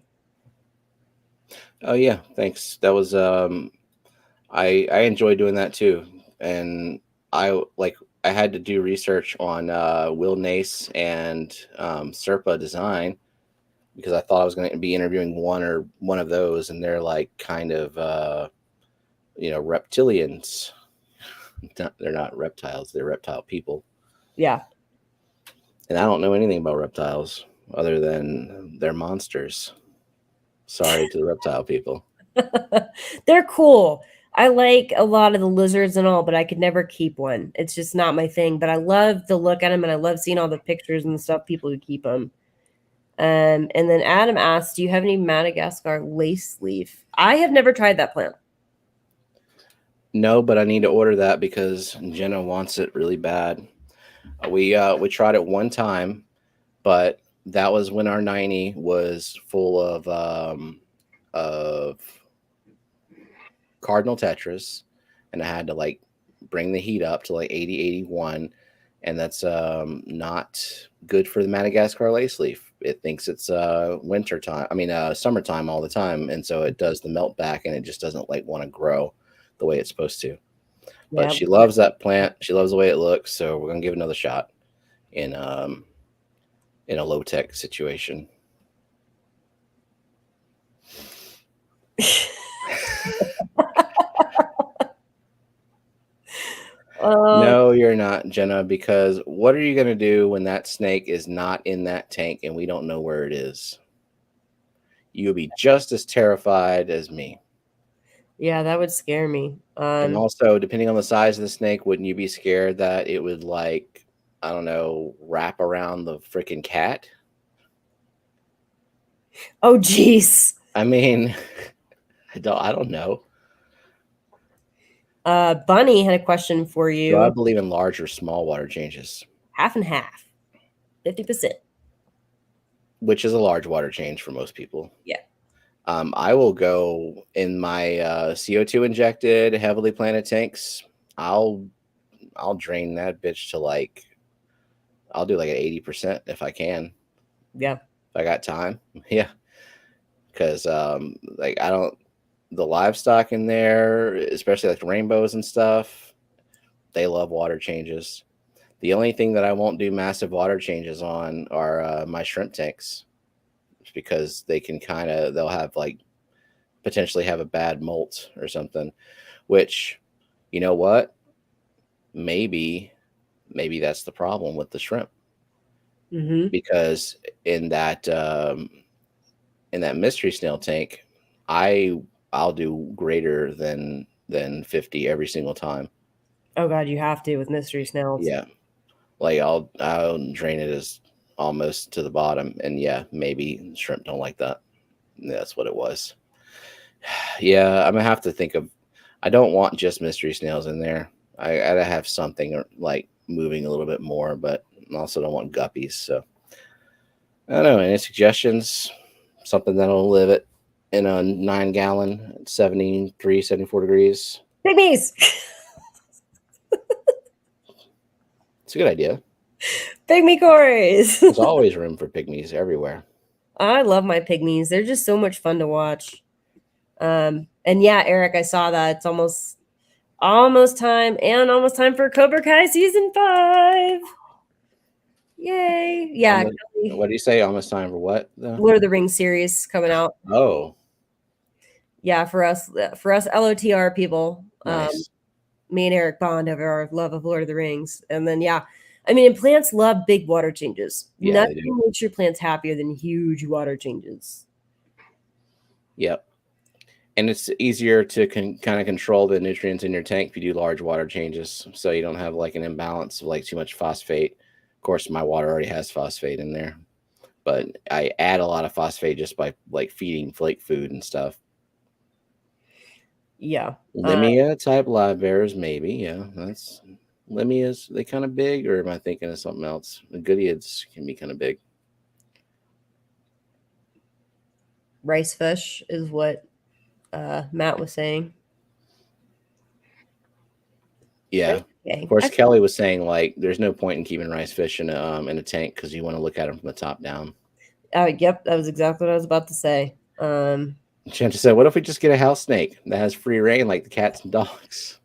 Oh yeah, thanks. That was I enjoy doing that too, and I had to do research on Will Nace and Serpa Design because I thought I was going to be interviewing one of those, and they're like kind of reptilians. They're not reptiles; they're reptile people. Yeah. And I don't know anything about reptiles other than they're monsters. Sorry to the reptile people. They're cool. I like a lot of the lizards and all, but I could never keep one. It's just not my thing. But I love to look at them, and I love seeing all the pictures and stuff people who keep them. And then Adam asked, "Do you have any Madagascar lace leaf?" I have never tried that plant. No, but I need to order that because Jenna wants it really bad. We tried it one time, but that was when our 90 was full of cardinal tetras, and I had to like bring the heat up to like 80, 81, and that's not good for the Madagascar lace leaf. It thinks it's winter time. I mean, summertime all the time, and so it does the melt back, and it just doesn't like want to grow the way it's supposed to. But Yeah. she loves that plant. She loves the way it looks, so we're gonna give it another shot in a low tech situation. No, you're not, Jenna, because what are you going to do when that snake is not in that tank and we don't know where it is? You'll be just as terrified as me. Yeah, that would scare me. And also, depending on the size of the snake, wouldn't you be scared that it would, like, I don't know, wrap around the freaking cat? Oh, geez. I mean, I don't know. Bunny had a question for you. Do I believe in large or small water changes? Half and half, 50%. Which is a large water change for most people. Yeah. I will go in my CO2 injected heavily planted tanks. I'll drain that bitch to like I'll do like an 80% if I can. Yeah. If I got time. Yeah. Because like I don't the livestock in there, especially like the rainbows and stuff, they love water changes. The only thing that I won't do massive water changes on are my shrimp tanks because they can they'll have like potentially have a bad molt or something, which you know what? Maybe that's the problem with the shrimp Mm-hmm. because in that in that mystery snail tank, I I'll do greater than 50 every single time. Oh God, you have to with mystery snails. Yeah. Like I'll drain it as almost to the bottom and yeah, maybe shrimp don't like that. That's what it was. Yeah, I'm gonna have to think of I don't want just mystery snails in there. I gotta have something like moving a little bit more, but I also don't want guppies. So I don't know. Any suggestions? Something that'll live it in a 9 gallon, 73, 74 degrees. Pygmies! It's a good idea. Pygmy cores! There's always room for pygmies everywhere. I love my pygmies. They're just so much fun to watch. And yeah, Eric, I saw that. It's almost time and almost time for Cobra Kai season 5. Yay. Yeah. What do you say? Almost time for what? Though? Lord of the Rings series coming out. Oh, Yeah, for us LOTR people. nice. Me and Eric bond over our love of Lord of the Rings. And then yeah, I mean, and plants love big water changes. Yeah, Nothing they do. makes your plants happier than huge water changes. Yep. And it's easier to kind of control the nutrients in your tank if you do large water changes, so you don't have like an imbalance of like too much phosphate. Of course, my water already has phosphate in there, but I add a lot of phosphate just by like feeding flake food and stuff. Yeah. Limia type live bears, maybe. Yeah, that's Limias. They kind of big, or am I thinking of something else? The Goodeids can be kind of big. Rice fish is what Matt was saying. Yeah. Okay. Of course, Kelly was saying like there's no point in keeping rice fish in a tank because you want to look at them from the top down. Yep, that was exactly what I was about to say. Chanta said, "What if we just get a house snake that has free reign like the cats and dogs?"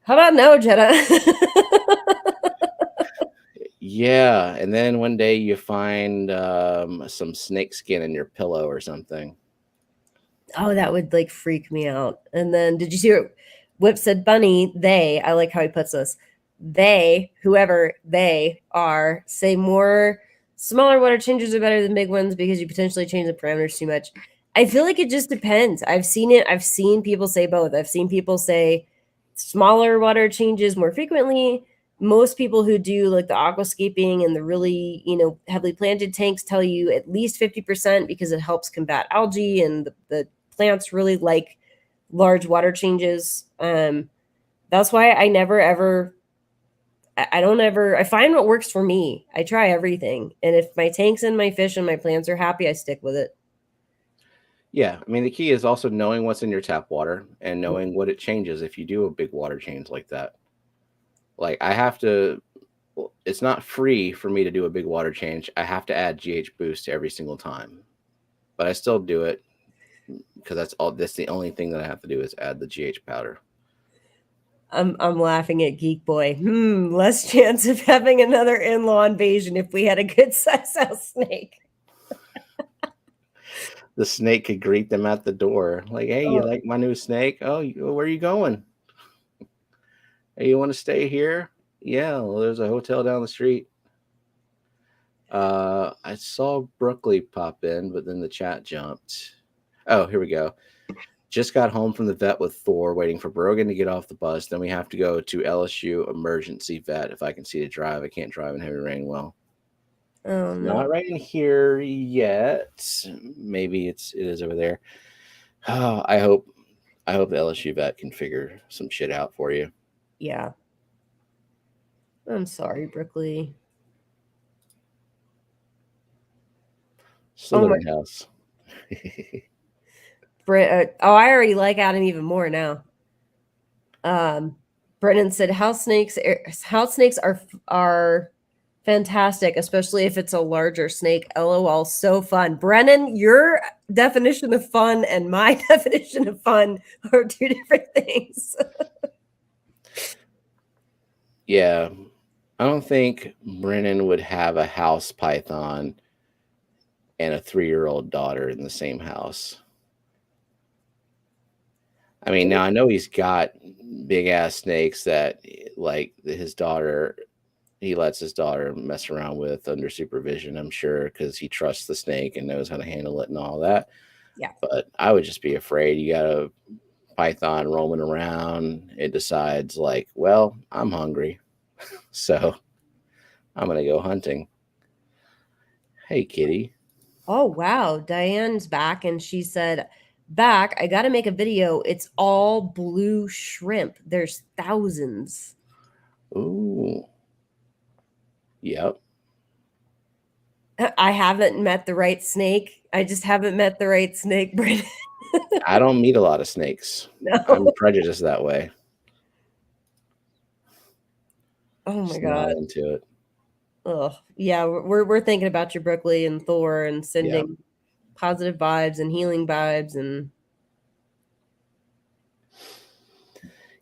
How about no, Jenna? Yeah, and then one day you find some snake skin in your pillow or something. Oh, that would like freak me out. And then did you see what Whip said? Bunny, they, I like how he puts this. They, whoever they are, say more smaller water changes are better than big ones because you potentially change the parameters too much. I feel like it just depends. I've seen it. I've seen people say both. I've seen people say smaller water changes more frequently. Most people who do like the aquascaping and the really, heavily planted tanks tell you at least 50% because it helps combat algae and the plants really like large water changes. That's why I never ever I find what works for me. I try everything. And if my tanks and my fish and my plants are happy, I stick with it. Yeah, I mean the key is also knowing what's in your tap water and knowing what it changes if you do a big water change like that. Like I have to it's not free for me to do a big water change. I have to add GH boost every single time. But I still do it because that's the only thing that I have to do is add the GH powder. I'm laughing at Geek Boy. Less chance of having another in-law invasion if we had a good size house snake. The snake could greet them at the door, like, "Hey, you like my new snake? Oh, where are you going? Hey, you want to stay here? Yeah, well, there's a hotel down the street." I saw Brooklyn pop in, but then the chat jumped. Oh, here we go. Just got home from the vet with Thor, waiting for Brogan to get off the bus. Then we have to go to LSU emergency vet if I can see to drive. I can't drive in heavy rain well. Oh no. Not right in here yet. Maybe it is over there. Oh, I hope the LSU vet can figure some shit out for you. Yeah. I'm sorry, Brooklyn. Slytherin house. I already like Adam even more now. Brennan said house snakes are fantastic, especially if it's a larger snake. LOL, so fun. Brennan, your definition of fun and my definition of fun are two different things. Yeah. I don't think Brennan would have a house python and a 3-year-old daughter in the same house. I mean, now I know he's got big ass snakes that, like, his daughter, he lets his daughter mess around with under supervision, I'm sure, because he trusts the snake and knows how to handle it and all that. Yeah. But I would just be afraid. You got a python roaming around. It decides, like, well, I'm hungry, so I'm going to go hunting. Hey, kitty. Oh, wow. Diane's back and she said, back, I got to make a video. It's all blue shrimp. There's thousands. Ooh. Yep. I haven't met the right snake. I just haven't met the right snake, Brennan. I don't meet a lot of snakes. No. I'm prejudiced that way. Oh my Just God. not into it. Oh, yeah. We're thinking about you, Brooklyn and Thor, and sending positive vibes and healing vibes. And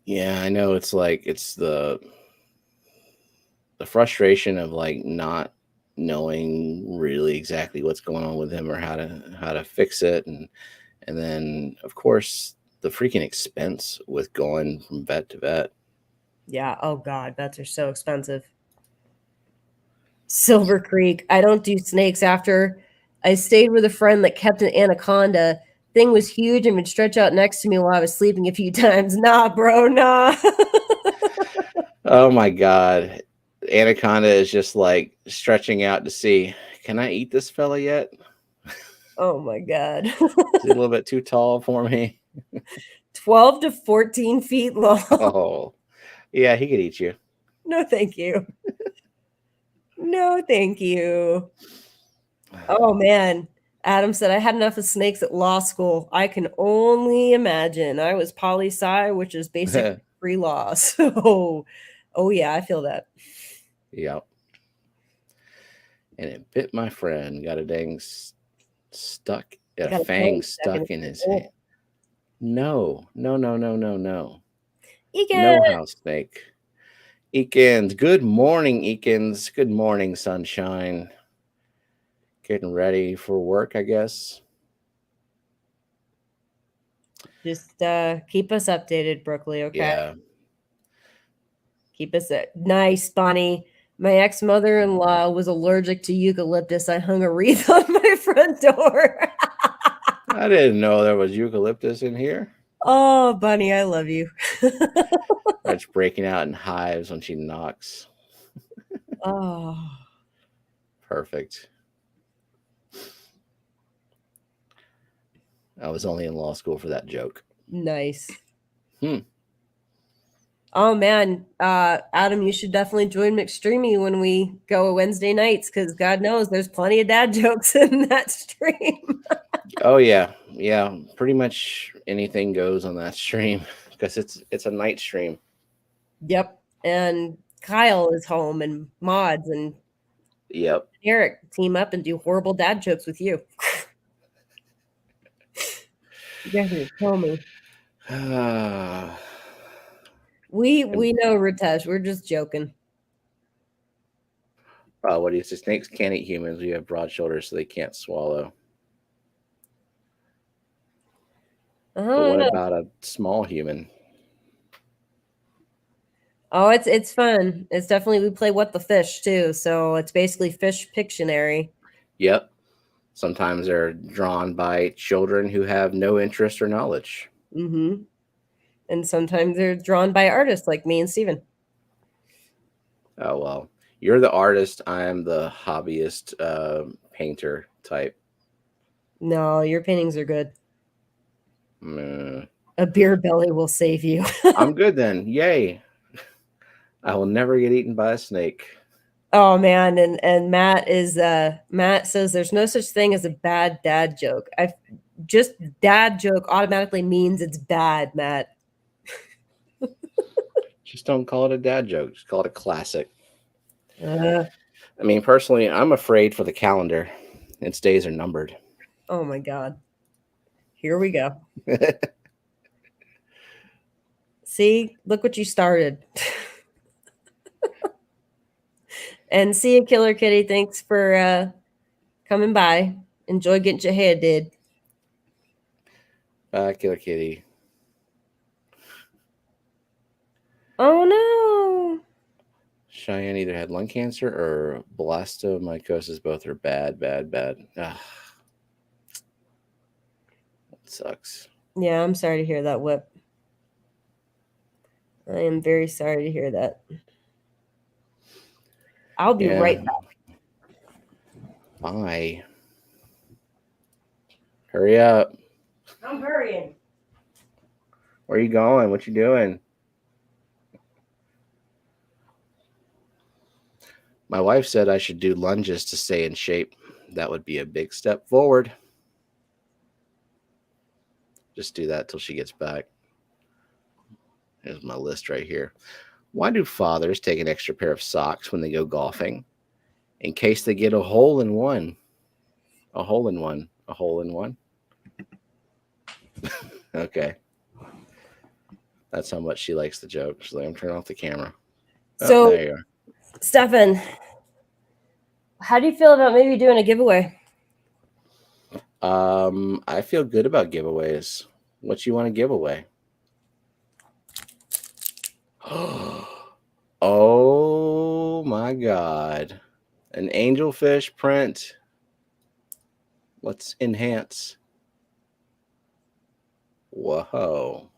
yeah, I know it's like it's the frustration of like not knowing really exactly what's going on with him or how to fix it, and then of course the freaking expense with going from vet to vet. yeah, oh God, vets are so expensive. Silver Creek. I don't do snakes after I stayed with a friend that kept an anaconda. Thing was huge and would stretch out next to me while I was sleeping a few times. Nah, bro, nah. Oh my god, anaconda is just like stretching out to see, can I eat this fella yet? Oh my God. Is he a little bit too tall for me? 12 to 14 feet long. Oh yeah, he could eat you. No, thank you. No, thank you. Oh man. Adam said, I had enough of snakes at law school. I can only imagine. I was poli sci, which is basically free law. So, oh yeah, I feel that. Yep. And it bit my friend. Got a dang fang stuck in his hand. No. No Egan. house snake. Eakins. Good morning, Eakins. Good morning, sunshine. Getting ready for work, I guess. Just keep us updated, Brooklyn, okay? Yeah. Keep us nice, Bonnie. My ex-mother-in-law was allergic to eucalyptus. I hung a wreath on my front door. I didn't know there was eucalyptus in here. Oh, Bunny, I love you. That's breaking out in hives when she knocks. Oh. Perfect. I was only in law school for that joke. Nice. Oh man, Adam, you should definitely join McStreamy when we go Wednesday nights, because God knows there's plenty of dad jokes in that stream. Oh yeah, pretty much anything goes on that stream because it's a night stream. Yep, and Kyle is home and mods and Yep. Eric team up and do horrible dad jokes with you. You guys are kill me. We know, Ritesh. We're just joking. What do you say? Snakes can't eat humans. We have broad shoulders, so they can't swallow. But what about a small human? Oh, it's fun. It's definitely, we play What the Fish too, so it's basically Fish Pictionary. Yep. Sometimes they're drawn by children who have no interest or knowledge. Mm-hmm. And sometimes they're drawn by artists like me and Steven. Oh well, you're the artist. I'm the hobbyist painter type. No, your paintings are good. Mm. A beer belly will save you. I'm good then. Yay. I will never get eaten by a snake. Oh man, and Matt says there's no such thing as a bad dad joke. Just dad joke automatically means it's bad, Matt. Just don't call it a dad joke. Just call it a classic. Uh, I mean, personally, I'm afraid for the calendar. Its days are numbered. oh my God. Here we go. See, look what you started. And see you, Killer Kitty. Thanks for coming by. Enjoy getting your hair did. Killer Kitty. Oh no. Cheyenne either had lung cancer or blastomycosis. Both are bad, bad, bad. Ugh. It sucks. Yeah, I'm sorry to hear that, Whip. I am very sorry to hear that. I'll be right back. Bye. Hurry up. I'm hurrying. Where are you going? What you doing? My wife said I should do lunges to stay in shape. That would be a big step forward. Just do that till she gets back. Here's my list right here. Why do fathers take an extra pair of socks when they go golfing? In case they get a hole in one. A hole in one. A hole in one. Okay. That's how much she likes the joke. She's like, I'm turning off the camera. So, there you are. Stefan, how do you feel about maybe doing a giveaway? I feel good about giveaways. What you want to give away? Oh my God. An angelfish print. Let's enhance. Whoa.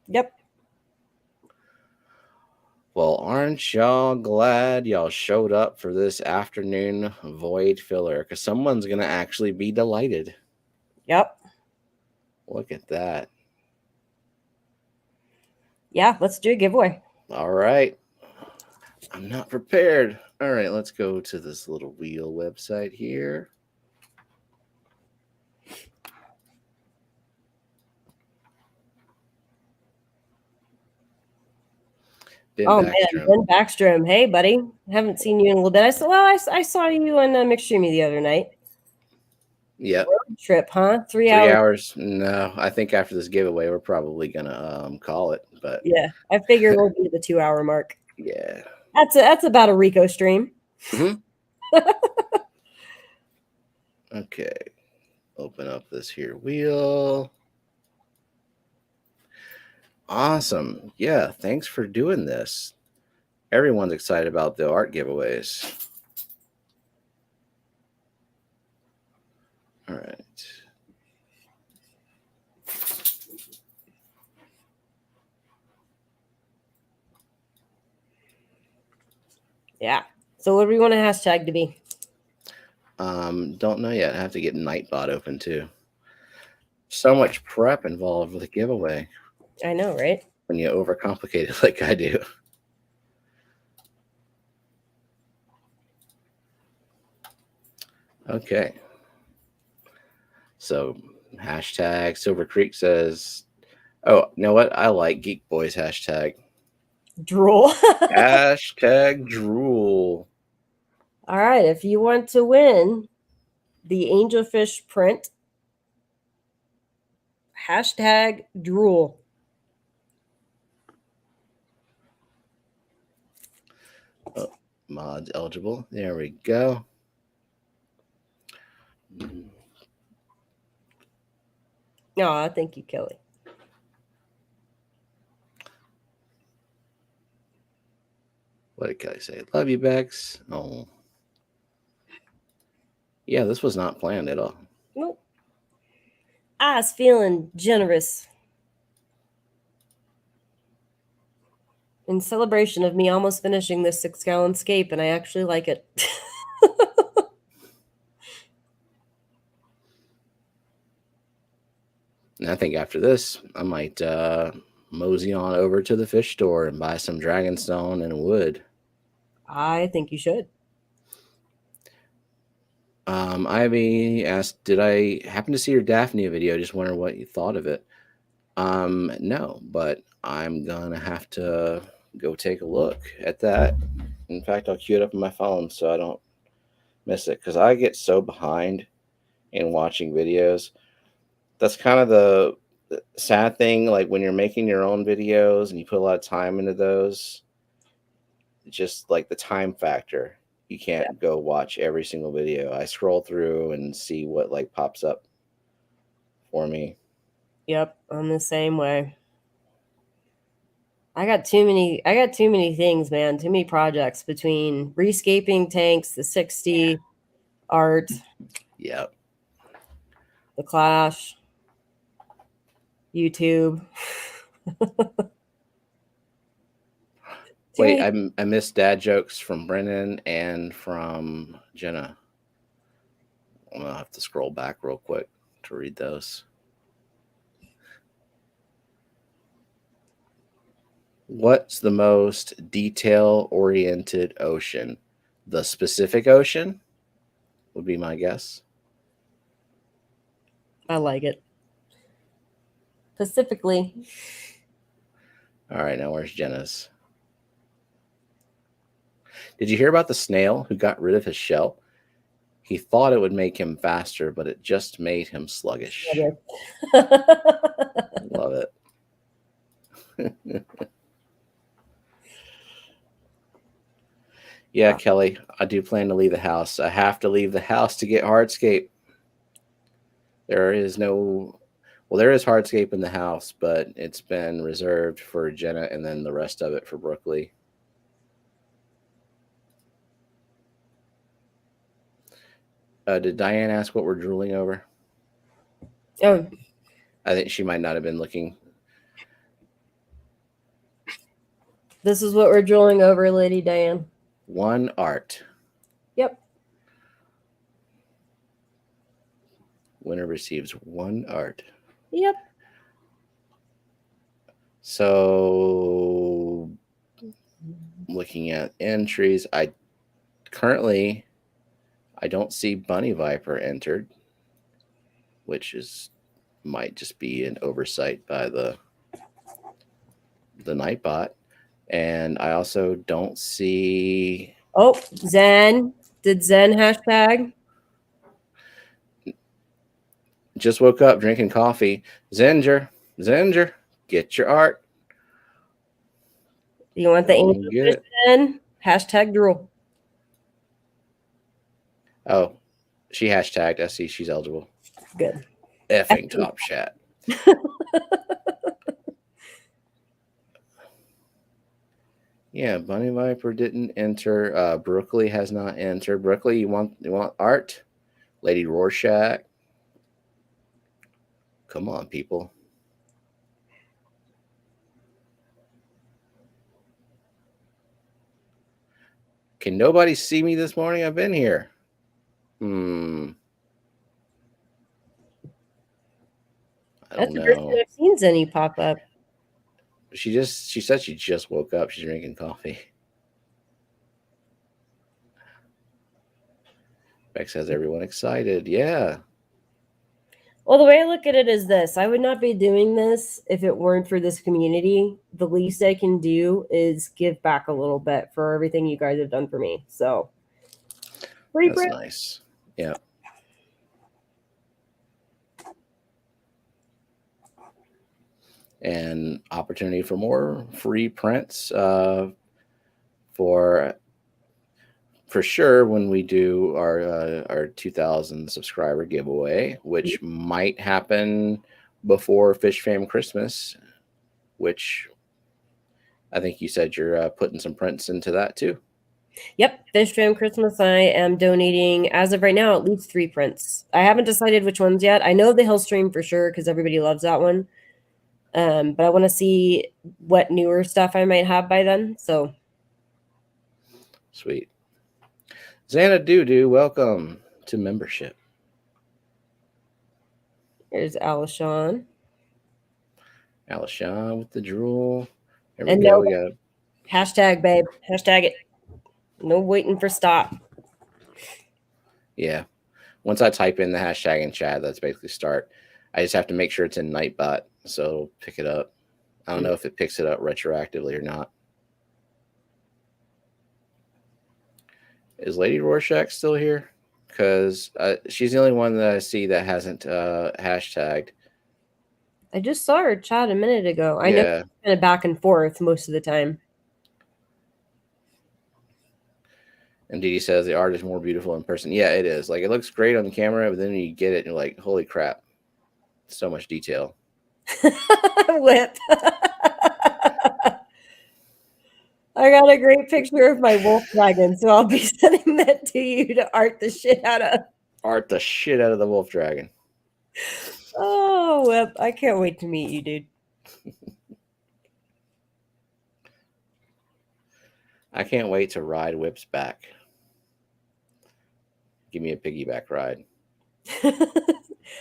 Yep. Well, aren't y'all glad y'all showed up for this afternoon void filler? Because someone's going to actually be delighted. Yep. Look at that. Yeah, let's do a giveaway. All right. I'm not prepared. All right, let's go to this little wheel website here. Ben Backstrom. Ben Backstrom. Hey, buddy. Haven't seen you in a little bit. I saw you on McStreamy the other night. Yep. Road trip, huh? 3 hours. 3 hours. hours. No, I think after this giveaway, we're probably gonna call it. But yeah, I figure we'll be at the 2 hour mark. Yeah. That's about a Rico stream. Mm-hmm. Okay. Open up this here wheel. Awesome. Yeah, thanks for doing this. Everyone's excited about the art giveaways. All right. Yeah. So what do we want a hashtag to be? Don't know yet. I have to get Nightbot open too. So much prep involved with a giveaway. I know, right? When you overcomplicate it like I do. Okay. So hashtag Silver Creek says, oh, you know what? I like Geek Boys hashtag. Drool. Hashtag drool. All right. If you want to win the angelfish print, hashtag drool. Oh, mods eligible. There we go. Oh, thank you, Kelly. What did Kelly say? Love you, Bex. Oh. Yeah, this was not planned at all. Nope. I was feeling generous. In celebration of me almost finishing this 6-gallon scape, and I actually like it. And I think after this, I might mosey on over to the fish store and buy some dragonstone and wood. I think you should. Ivy asked, did I happen to see your Daphne video? Just wonder what you thought of it. No, but I'm gonna have to go take a look at that. In fact, I'll queue it up on my phone so I don't miss it, because I get so behind in watching videos. That's kind of the sad thing. Like when you're making your own videos and you put a lot of time into those, just like the time factor, you can't go watch every single video. I scroll through and see what like pops up for me. Yep, I'm the same way. I got too many things, man. Too many projects between rescaping tanks, the 60 art, Yep. the Clash, YouTube. Wait, I missed dad jokes from Brennan and from Jenna. I'm gonna have to scroll back real quick to read those. What's the most detail-oriented ocean? The Pacific Ocean would be my guess. I like it. Specifically. All right, now where's Jenna's? Did you hear about the snail who got rid of his shell? He thought it would make him faster, but it just made him sluggish. Love it. Yeah, Kelly, I do plan to leave the house. I have to leave the house to get hardscape. There is hardscape in the house, but it's been reserved for Jenna and then the rest of it for Brooklyn. Did Diane ask what we're drooling over? Oh, I think she might not have been looking. this is what we're drooling over, Lady Diane. One art. Yep. Winner receives one art. Yep. So, looking at entries, I don't see Bunny Viper entered, which might just be an oversight by the Nightbot. And I also don't see. Oh, Zen. Did Zen hashtag? Just woke up drinking coffee. Zenger, get your art. You want the angel fish, Zen? Hashtag drool. Oh, she hashtagged. I see she's eligible. Good. Effing top chat. Yeah, Bunny Viper didn't enter. Brooklyn has not entered. Brooklyn, you want art? Lady Rorschach. Come on, people. Can nobody see me this morning? I've been here. I That's don't the first know. time I've seen Zenny pop up. She said she just woke up. She's drinking coffee. Bex has everyone excited. Yeah. Well, the way I look at it is this. I would not be doing this if it weren't for this community. The least I can do is give back a little bit for everything you guys have done for me. So, That's nice. Yeah. And opportunity for more free prints for sure when we do our 2,000 subscriber giveaway, which might happen before Fish Fam Christmas, which I think you said you're putting some prints into that too. Yep, Fish Fam Christmas. I am donating, as of right now, at least 3 prints. I haven't decided which ones yet. I know the Hill Stream for sure because everybody loves that one. But I want to see what newer stuff I might have by then. So sweet. Xana Doo, welcome to membership. There's Alishon. Alishon with the drool. There we And go. no, We got hashtag, babe. Hashtag it. No waiting for stop. Yeah. Once I type in the hashtag in chat, that's basically start. I just have to make sure it's in Nightbot, so pick it up. I don't know if it picks it up retroactively or not. Is Lady Rorschach still here? Because she's the only one that I see that hasn't hashtagged. I just saw her chat a minute ago. I know Yeah. kind of back and forth most of the time. And Dee Dee says the art is more beautiful in person. Yeah, it is. Like, it looks great on the camera, but then you get it and you're like, holy crap. So much detail. Whip. I got a great picture of my wolf dragon, so I'll be sending that to you to art the shit out of. Art the shit out of the wolf dragon. Oh, Whip. I can't wait to meet you, dude. I can't wait to ride Whip's back. Give me a piggyback ride.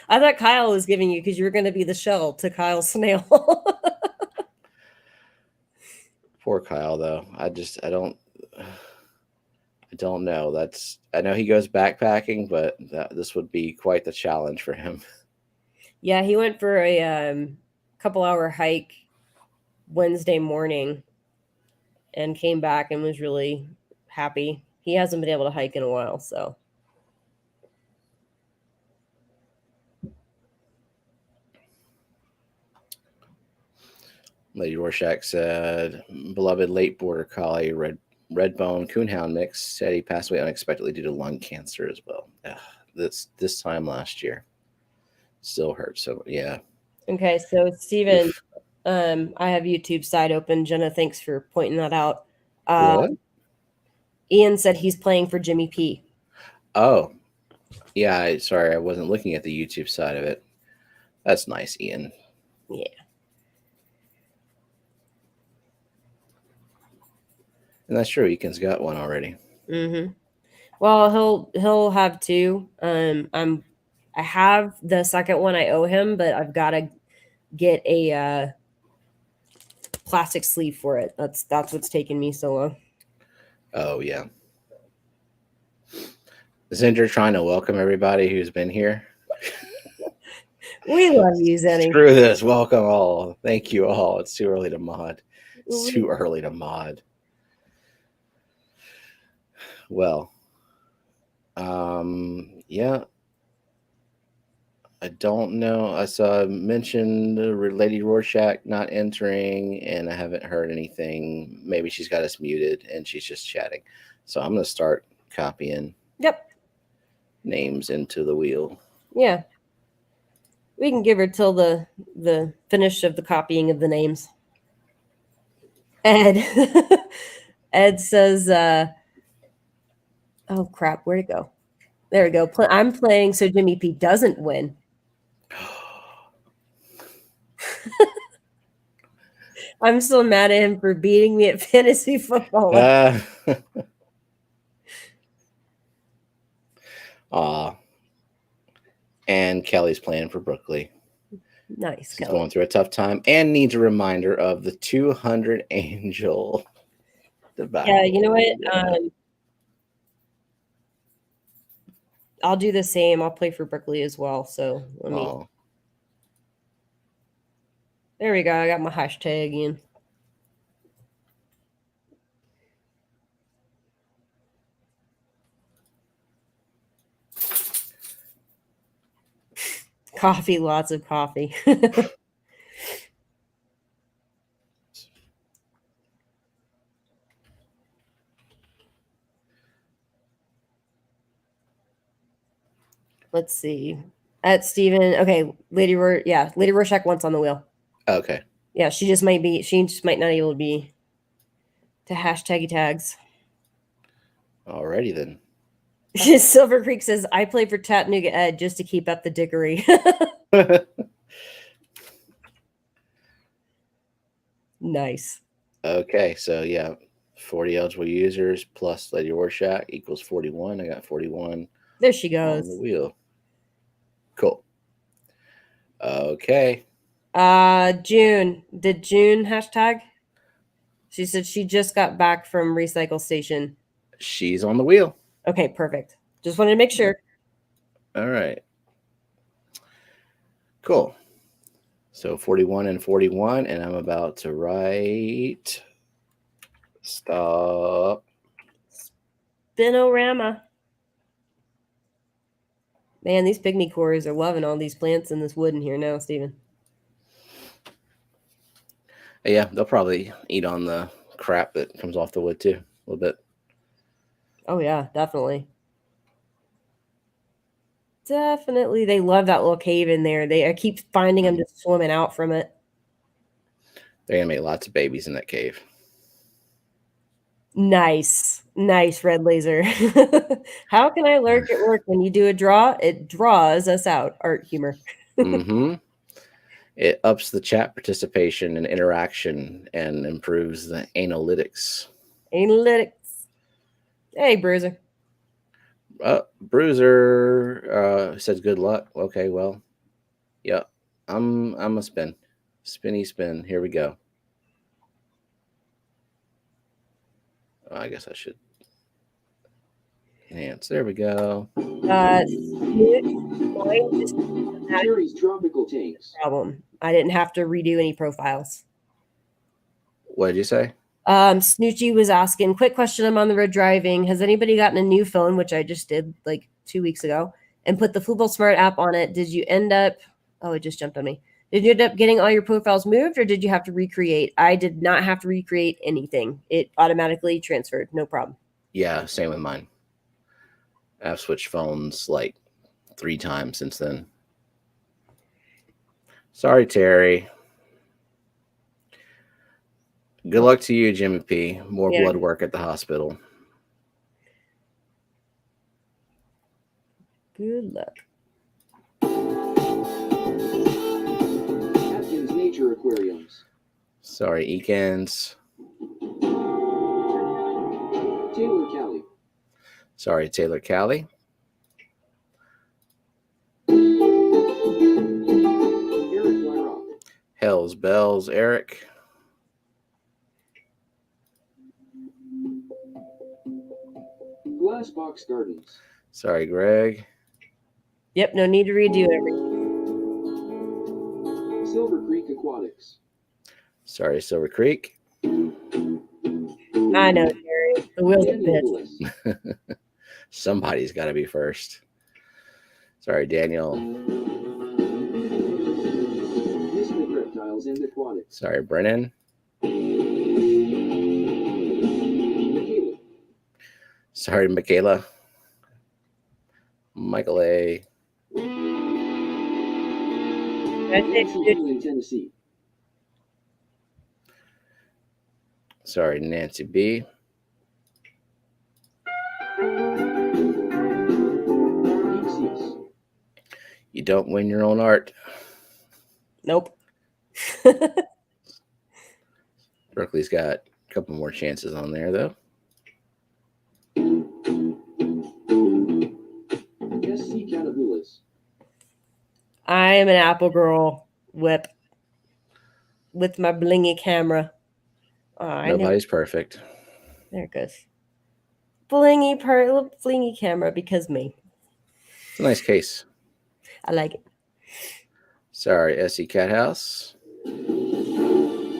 I thought Kyle was giving you because you were going to be the shell to Kyle's snail. Poor Kyle, though. I don't know. I know he goes backpacking, but this would be quite the challenge for him. Yeah, he went for a couple-hour hike Wednesday morning and came back and was really happy. He hasn't been able to hike in a while, so. Lady Rorschach said, beloved late border collie, Redbone Coonhound mix, said he passed away unexpectedly due to lung cancer as well. This time last year. Still hurts. So, yeah. Okay, so Steven, I have YouTube side open. Jenna, thanks for pointing that out. What? Ian said he's playing for Jimmy P. Oh, yeah. Sorry, I wasn't looking at the YouTube side of it. That's nice, Ian. Yeah. And that's true. Eakin's got one already. Mm-hmm. Well, he'll have two. I have the second one I owe him, but I've got to get a plastic sleeve for it. That's what's taking me so long. Oh, yeah. Zinder trying to welcome everybody who's been here. We love you, Zenny. Screw this. Welcome all. Thank you all. It's too early to mod. It's too early to mod. Well, yeah. I don't know. I saw mentioned Lady Rorschach not entering, and I haven't heard anything. Maybe she's got us muted and she's just chatting. So I'm going to start copying names into the wheel. Yeah. We can give her till the finish of the copying of the names. Ed says, oh crap, where'd it go? There we go. I'm playing so Jimmy P doesn't win. I'm so mad at him for beating me at fantasy football. And Kelly's playing for Brooklyn. Nice. She's going through a tough time and needs a reminder of the 200 Angel debacle. Yeah, you know what? I'll do the same. I'll play for Brooklyn as well. So let me. There we go. I got my hashtag in. Coffee, lots of coffee. Let's see. At Steven. Okay, Lady Rorschach once on the wheel. Okay. Yeah, she just might not be able to be to hashtaggy tags. Alrighty then. Silver Creek says, I play for Chattanooga Ed just to keep up the dickery. Nice. Okay, so yeah, 40 eligible users plus Lady Rorschach equals 41. I got 41. There she goes. On the wheel. Cool. Okay. June. Did June hashtag? She said she just got back from recycle station. She's on the wheel. Okay, perfect. Just wanted to make sure. All right. Cool. So 41 and 41, and I'm about to write stop Spinorama. Man, these pygmy cores are loving all these plants and this wood in here now, Steven. Yeah, they'll probably eat on the crap that comes off the wood too, a little bit. Oh yeah, definitely. Definitely. They love that little cave in there. I keep finding them just swimming out from it. They're gonna make lots of babies in that cave. Nice. Nice, red laser. How can I lurk at work when you do a draw? It draws us out. Art humor. Mm-hmm. It ups the chat participation and interaction and improves the analytics. Analytics. Hey, Bruiser. Bruiser says good luck. Okay, well, yeah, I'm a spin. Spinny spin. Here we go. I guess I should enhance. There we go. Cherry's tropical tanks. Problem. I didn't have to redo any profiles. What did you say? Snoochie was asking, quick question, I'm on the road driving. Has anybody gotten a new phone, which I just did like 2 weeks ago, and put the Football Smart app on it? Did you end up, oh, it just jumped on me. Did you end up getting all your profiles moved, or did you have to recreate? I did not have to recreate anything. It automatically transferred, no problem. Yeah, same with mine. I've switched phones like 3 times since then. Sorry, Terry. Good luck to you, Jimmy P. More blood work at the hospital. Good luck. Atkins Nature Aquariums. Sorry, Eakins. Taylor Cali. Sorry, Taylor Cali. Eric Wyrock. Hells Bells, Eric. Glassbox Gardens. Sorry, Greg. Yep, no need to redo everything. Silver Creek Aquatics. Sorry, Silver Creek. I know, Terry. The wheels are Daniel bitch. Bliss. Somebody's got to be first. Sorry, Daniel. Mystic Reptiles and Aquatics. Sorry, Brennan. Michaela. Sorry, Michaela. Michael A. Nancy Hill in Tennessee. Sorry, Nancy B. Deep Seas. You don't win your own art. Nope. Berkeley's got a couple more chances on there, though. SC Catabulas. I am an Apple girl whip with my blingy camera. Nobody's perfect. There it goes. Blingy camera because me. It's a nice case. I like it. Sorry, SE Cat House. Woodsboro.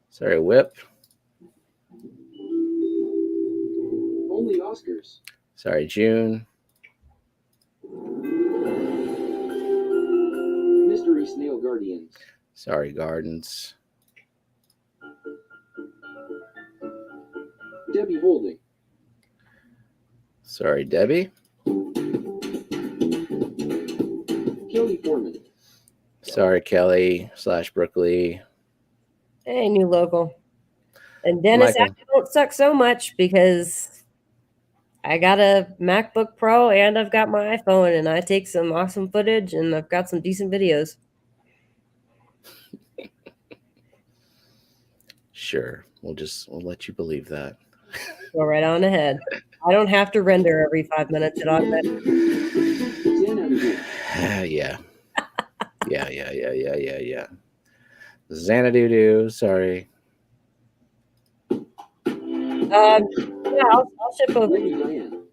Sorry, Whip. Only Oscars. Sorry, June. Mystery Snail Guardians. Sorry, Gardens. Debbie Holding. Sorry, Debbie. Kelly Foreman. Sorry, Kelly / Berkeley. Hey, new local. And Dennis, I don't suck so much because I got a MacBook Pro and I've got my iPhone and I take some awesome footage and I've got some decent videos. Sure. We'll let you believe that. Go right on ahead. I don't have to render every 5 minutes. It automatically. Yeah. Yeah. Xanadu, sorry. Yeah, I'll ship over. Lady Diane.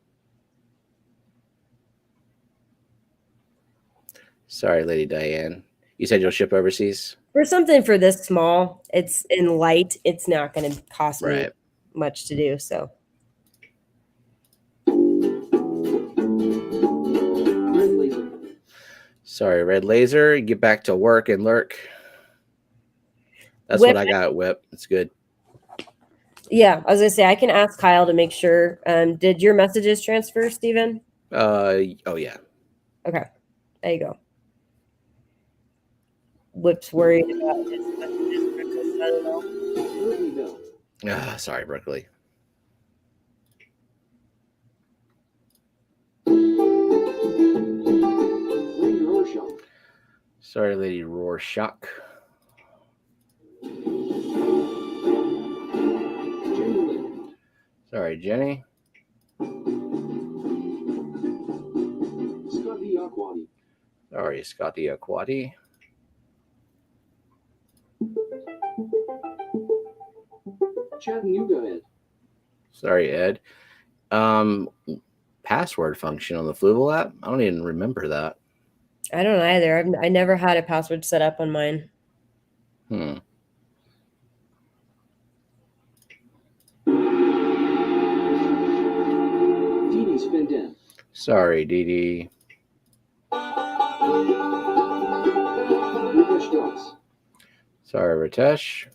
Sorry, Lady Diane. You said you'll ship overseas? For something for this small, it's in light. It's not going to cost me much to do. So Red laser. Sorry, Red Laser. Get back to work and lurk. That's Whip. what I got at Whip. It's good. Yeah, I was gonna say I can ask Kyle to make sure. Did your messages transfer, Steven? Oh yeah. Okay, there you go. Whip's worried about his messages because I don't know. Berkeley Bell. Sorry, Berkeley. Lady Rorschach. Sorry, Lady Rorschach. Jenny Lynn. Sorry, Jenny. Scotty Aquati. Sorry, Scotty Aquati. Chattanooga Ed. Sorry, Ed. Password function on the Fluval app. I don't even remember that. I don't either. I never had a password set up on mine. Hmm. Dee Dee Spenden. Sorry, Dee Dee. Ritesh Das. Sorry, Ritesh.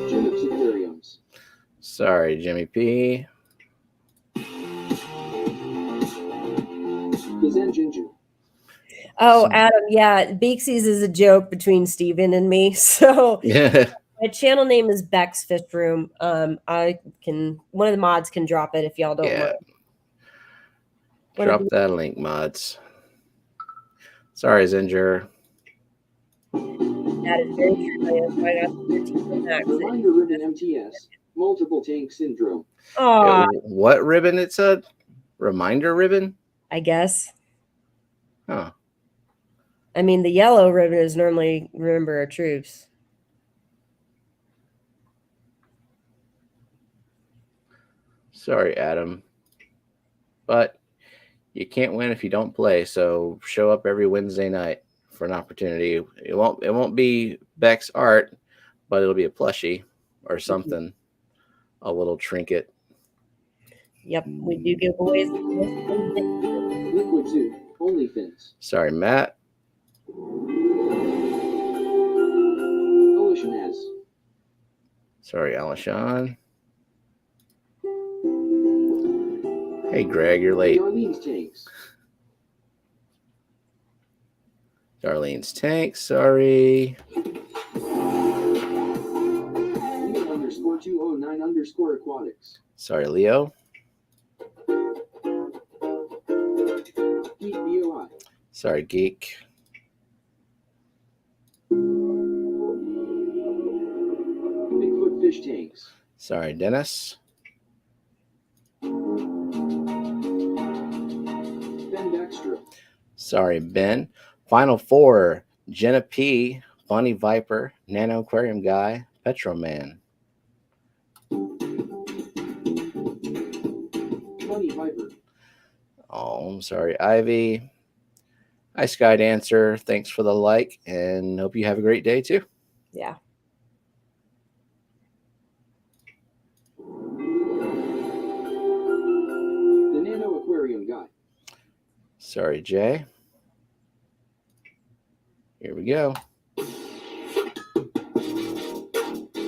Jim's Aquariums. Sorry, Jimmy P. Kazan Ginger. Oh, Adam, yeah, Beaksies is a joke between Steven and me. So Yeah. my channel name is Beck's Fish Room. I can one of the mods can drop it if y'all don't Yeah. mind. Drop that link, mods. Sorry, Zinger. That is very true. I got 13 max. Reminder Ribbon MTS. Multiple Tank Syndrome. Oh, What ribbon it said? Reminder ribbon? I guess. Huh. I mean, the yellow ribbon is normally remember our troops. Sorry, Adam. But you can't win if you don't play. So show up every Wednesday night for an opportunity. It won't be Beck's art, but it'll be a plushie or something. A little trinket. Yep, we do giveaways. Liquid Zoo. OnlyFins. Sorry, Matt. Ocean S. Sorry, Alashon. Hey, Greg, you're late. Darlene's Tanks. Darlene's tank. Sorry. Leo_209_aquatics. Sorry, Leo. Geek BOI. Sorry, Geek. Bigfoot Fish Tanks. Sorry, Dennis. Ben Baxter. Sorry, Ben. Final four: Jenna P, Bunny Viper, Nano Aquarium Guy, Petro Man. Bunny Viper. Oh, I'm sorry, Ivy. Hi, Sky Dancer. Thanks for the like, and hope you have a great day too. Yeah. The Nano Aquarium Guy. Sorry, Jay. Here we go.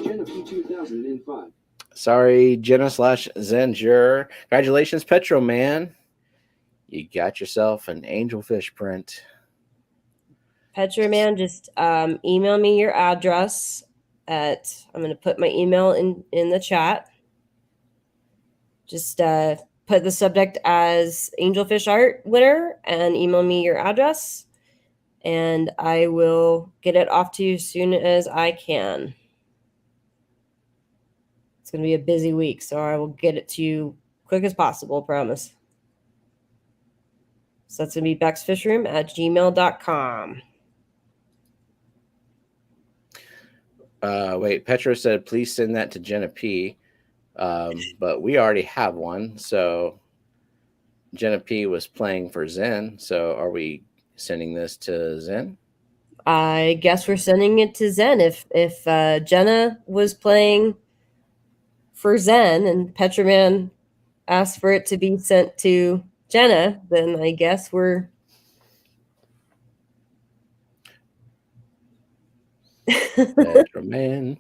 Jenna P 2005. Sorry, Jenna / Zenger. Congratulations, Petro Man. You got yourself an angelfish print. Petro Man, just email me your address at, I'm going to put my email in the chat. Just put the subject as Angelfish Art winner and email me your address, and I will get it off to you as soon as I can. It's going to be a busy week, so I will get it to you quick as possible, promise. So that's going to be becksfishroom@gmail.com. Wait, Petro said, please send that to Jenna P. But we already have one. So Jenna P was playing for Zen. So are we sending this to Zen? I guess we're sending it to Zen. If Jenna was playing for Zen and Petraman asked for it to be sent to Jenna, then I guess we're Petraman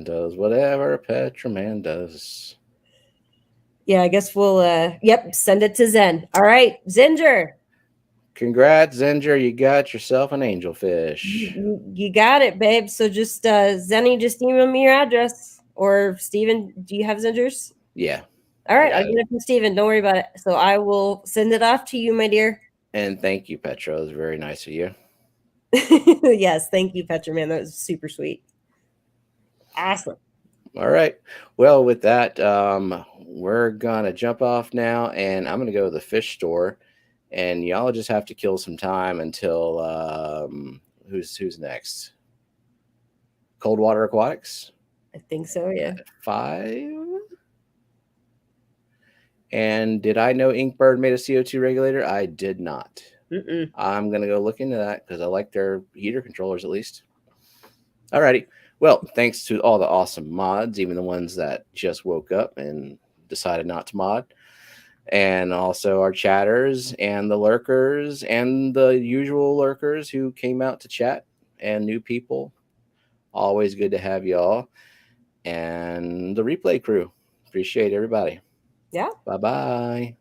does whatever Petraman does. Yeah, I guess we'll send it to Zen. All right, Zinger. Congrats, Zinger. You got yourself an angelfish. You got it, babe. So just Zenny, just email me your address. Or Steven, do you have Zingers? Yeah. All right, I'll get it from Steven. Don't worry about it. So I will send it off to you, my dear. And thank you, Petra. It was very nice of you. Yes, thank you, Petra, man. That was super sweet. Awesome. All right. Well, with that, we're gonna jump off now, and I'm gonna go to the fish store, and y'all just have to kill some time until who's next? Coldwater Aquatics. I think so. Yeah. At 5. And did I know Inkbird made a CO2 regulator? I did not. Mm-mm. I'm gonna go look into that because I like their heater controllers at least. Alrighty. Well, thanks to all the awesome mods, even the ones that just woke up and decided not to mod, and also our chatters and the lurkers and the usual lurkers who came out to chat and new people. Always good to have y'all. And the replay crew. Appreciate everybody. Yeah. Bye-bye.